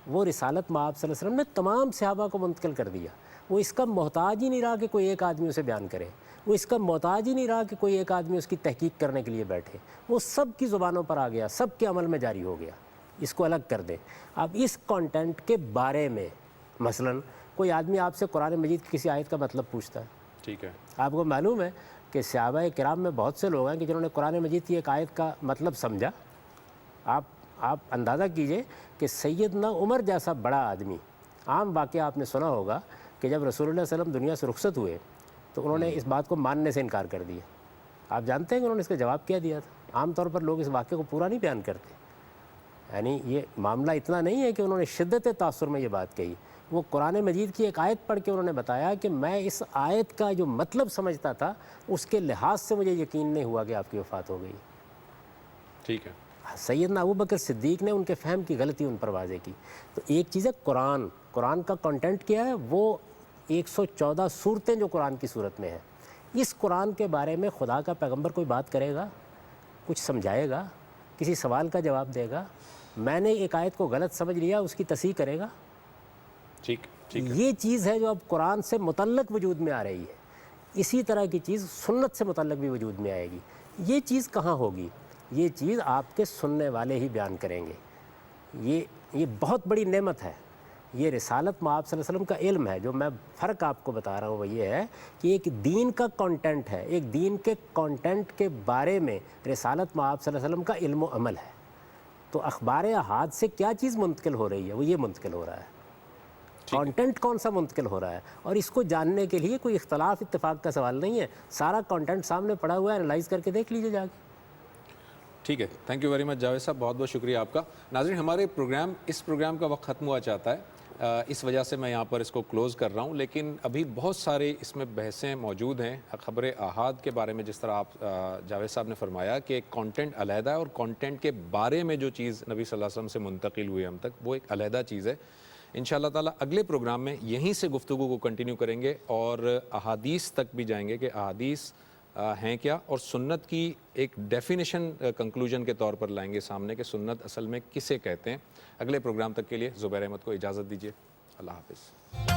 وہ رسالت مآب صلی اللہ علیہ وسلم نے تمام صحابہ کو منتقل کر دیا. وہ اس کا محتاج ہی نہیں رہا کہ کوئی ایک آدمی اسے بیان کرے, وہ اس کا محتاج ہی نہیں رہا کہ کوئی ایک آدمی اس کی تحقیق کرنے کے لیے بیٹھے. وہ سب کی زبانوں پر آ گیا, سب کے عمل میں جاری ہو گیا. اس کو الگ کر دیں. اب اس کانٹینٹ کے بارے میں مثلا کوئی آدمی آپ سے قرآن مجید کی کسی آیت کا مطلب پوچھتا ہے, ٹھیک ہے, آپ کو معلوم ہے کہ صحابہ کرام میں بہت سے لوگ ہیں کہ جنہوں نے قرآن مجید کی ایک آیت کا مطلب سمجھا. آپ اندازہ کیجئے کہ سیدنا عمر جیسا بڑا آدمی, عام واقعہ آپ نے سنا ہوگا کہ جب رسول اللہ صلی اللہ علیہ وسلم دنیا سے رخصت ہوئے تو انہوں نے اس بات کو ماننے سے انکار کر دیا. آپ جانتے ہیں کہ انہوں نے اس کا جواب کیا دیا تھا؟ عام طور پر لوگ اس واقعے کو پورا نہیں بیان کرتے. یعنی یہ معاملہ اتنا نہیں ہے کہ انہوں نے شدت تاثر میں یہ بات کہی. وہ قرآن مجید کی ایک آیت پڑھ کے انہوں نے بتایا کہ میں اس آیت کا جو مطلب سمجھتا تھا اس کے لحاظ سے مجھے یقین نہیں ہوا کہ آپ کی وفات ہو گئی. ٹھیک ہے. سیدنا ابوبکر صدیق نے ان کے فہم کی غلطی ان پر واضح کی. تو ایک چیز ہے قرآن کا کنٹینٹ کیا ہے, وہ 114 صورتیں جو قرآن کی صورت میں ہیں. اس قرآن کے بارے میں خدا کا پیغمبر کوئی بات کرے گا, کچھ سمجھائے گا, کسی سوال کا جواب دے گا, میں نے ایک آیت کو غلط سمجھ لیا اس کی تصحیح کرے گا. ٹھیک ہے. یہ چیز ہے جو اب قرآن سے متعلق وجود میں آ رہی ہے. اسی طرح کی چیز سنت سے متعلق بھی وجود میں آئے گی. یہ چیز کہاں ہوگی؟ یہ چیز آپ کے سننے والے ہی بیان کریں گے. یہ بہت بڑی نعمت ہے. یہ رسالت مآب صلی اللہ علیہ وسلم کا علم ہے. جو میں فرق آپ کو بتا رہا ہوں وہ یہ ہے کہ ایک دین کا کانٹینٹ ہے, ایک دین کے کانٹینٹ کے بارے میں رسالت مآب صلی اللہ علیہ وسلم کا علم و عمل ہے. تو اخبار احاد سے کیا چیز منتقل ہو رہی ہے, وہ یہ منتقل ہو رہا ہے. کانٹینٹ کون سا منتقل ہو رہا ہے, اور اس کو جاننے کے لیے کوئی اختلاف اتفاق کا سوال نہیں ہے. سارا کانٹینٹ سامنے پڑا ہوا ہے, انالائز کر کے دیکھ لیجیے جا کے. ٹھیک ہے, thank you very much Javed صاحب, بہت بہت شکریہ آپ کا. ناظرین, ہمارے اس پروگرام کا وقت ختم ہوا چاہتا ہے. اس وجہ سے میں یہاں پر اس کو کلوز کر رہا ہوں، لیکن ابھی بہت سارے اس میں بحثیں موجود ہیں۔ خبر احاد کے بارے میں جس طرح آپ جاوید صاحب نے فرمایا کہ کانٹینٹ علیحدہ ہے، اور کانٹینٹ کے بارے میں جو چیز نبی صلی اللہ علیہ وسلم سے منتقل ہوئی ہم تک، وہ ایک علیحدہ چیز ہے۔ انشاءاللہ تعالیٰ اگلے پروگرام میں یہیں سے گفتگو کو کنٹینیو کریں گے اور احادیث تک بھی جائیں گے کہ احادیث ہیں کیا، اور سنت کی ایک ڈیفینیشن کنکلوژن کے طور پر لائیں گے سامنے کہ سنت اصل میں کسے کہتے ہیں۔ اگلے پروگرام تک کے لیے زبیر احمد کو اجازت دیجیے، اللہ حافظ۔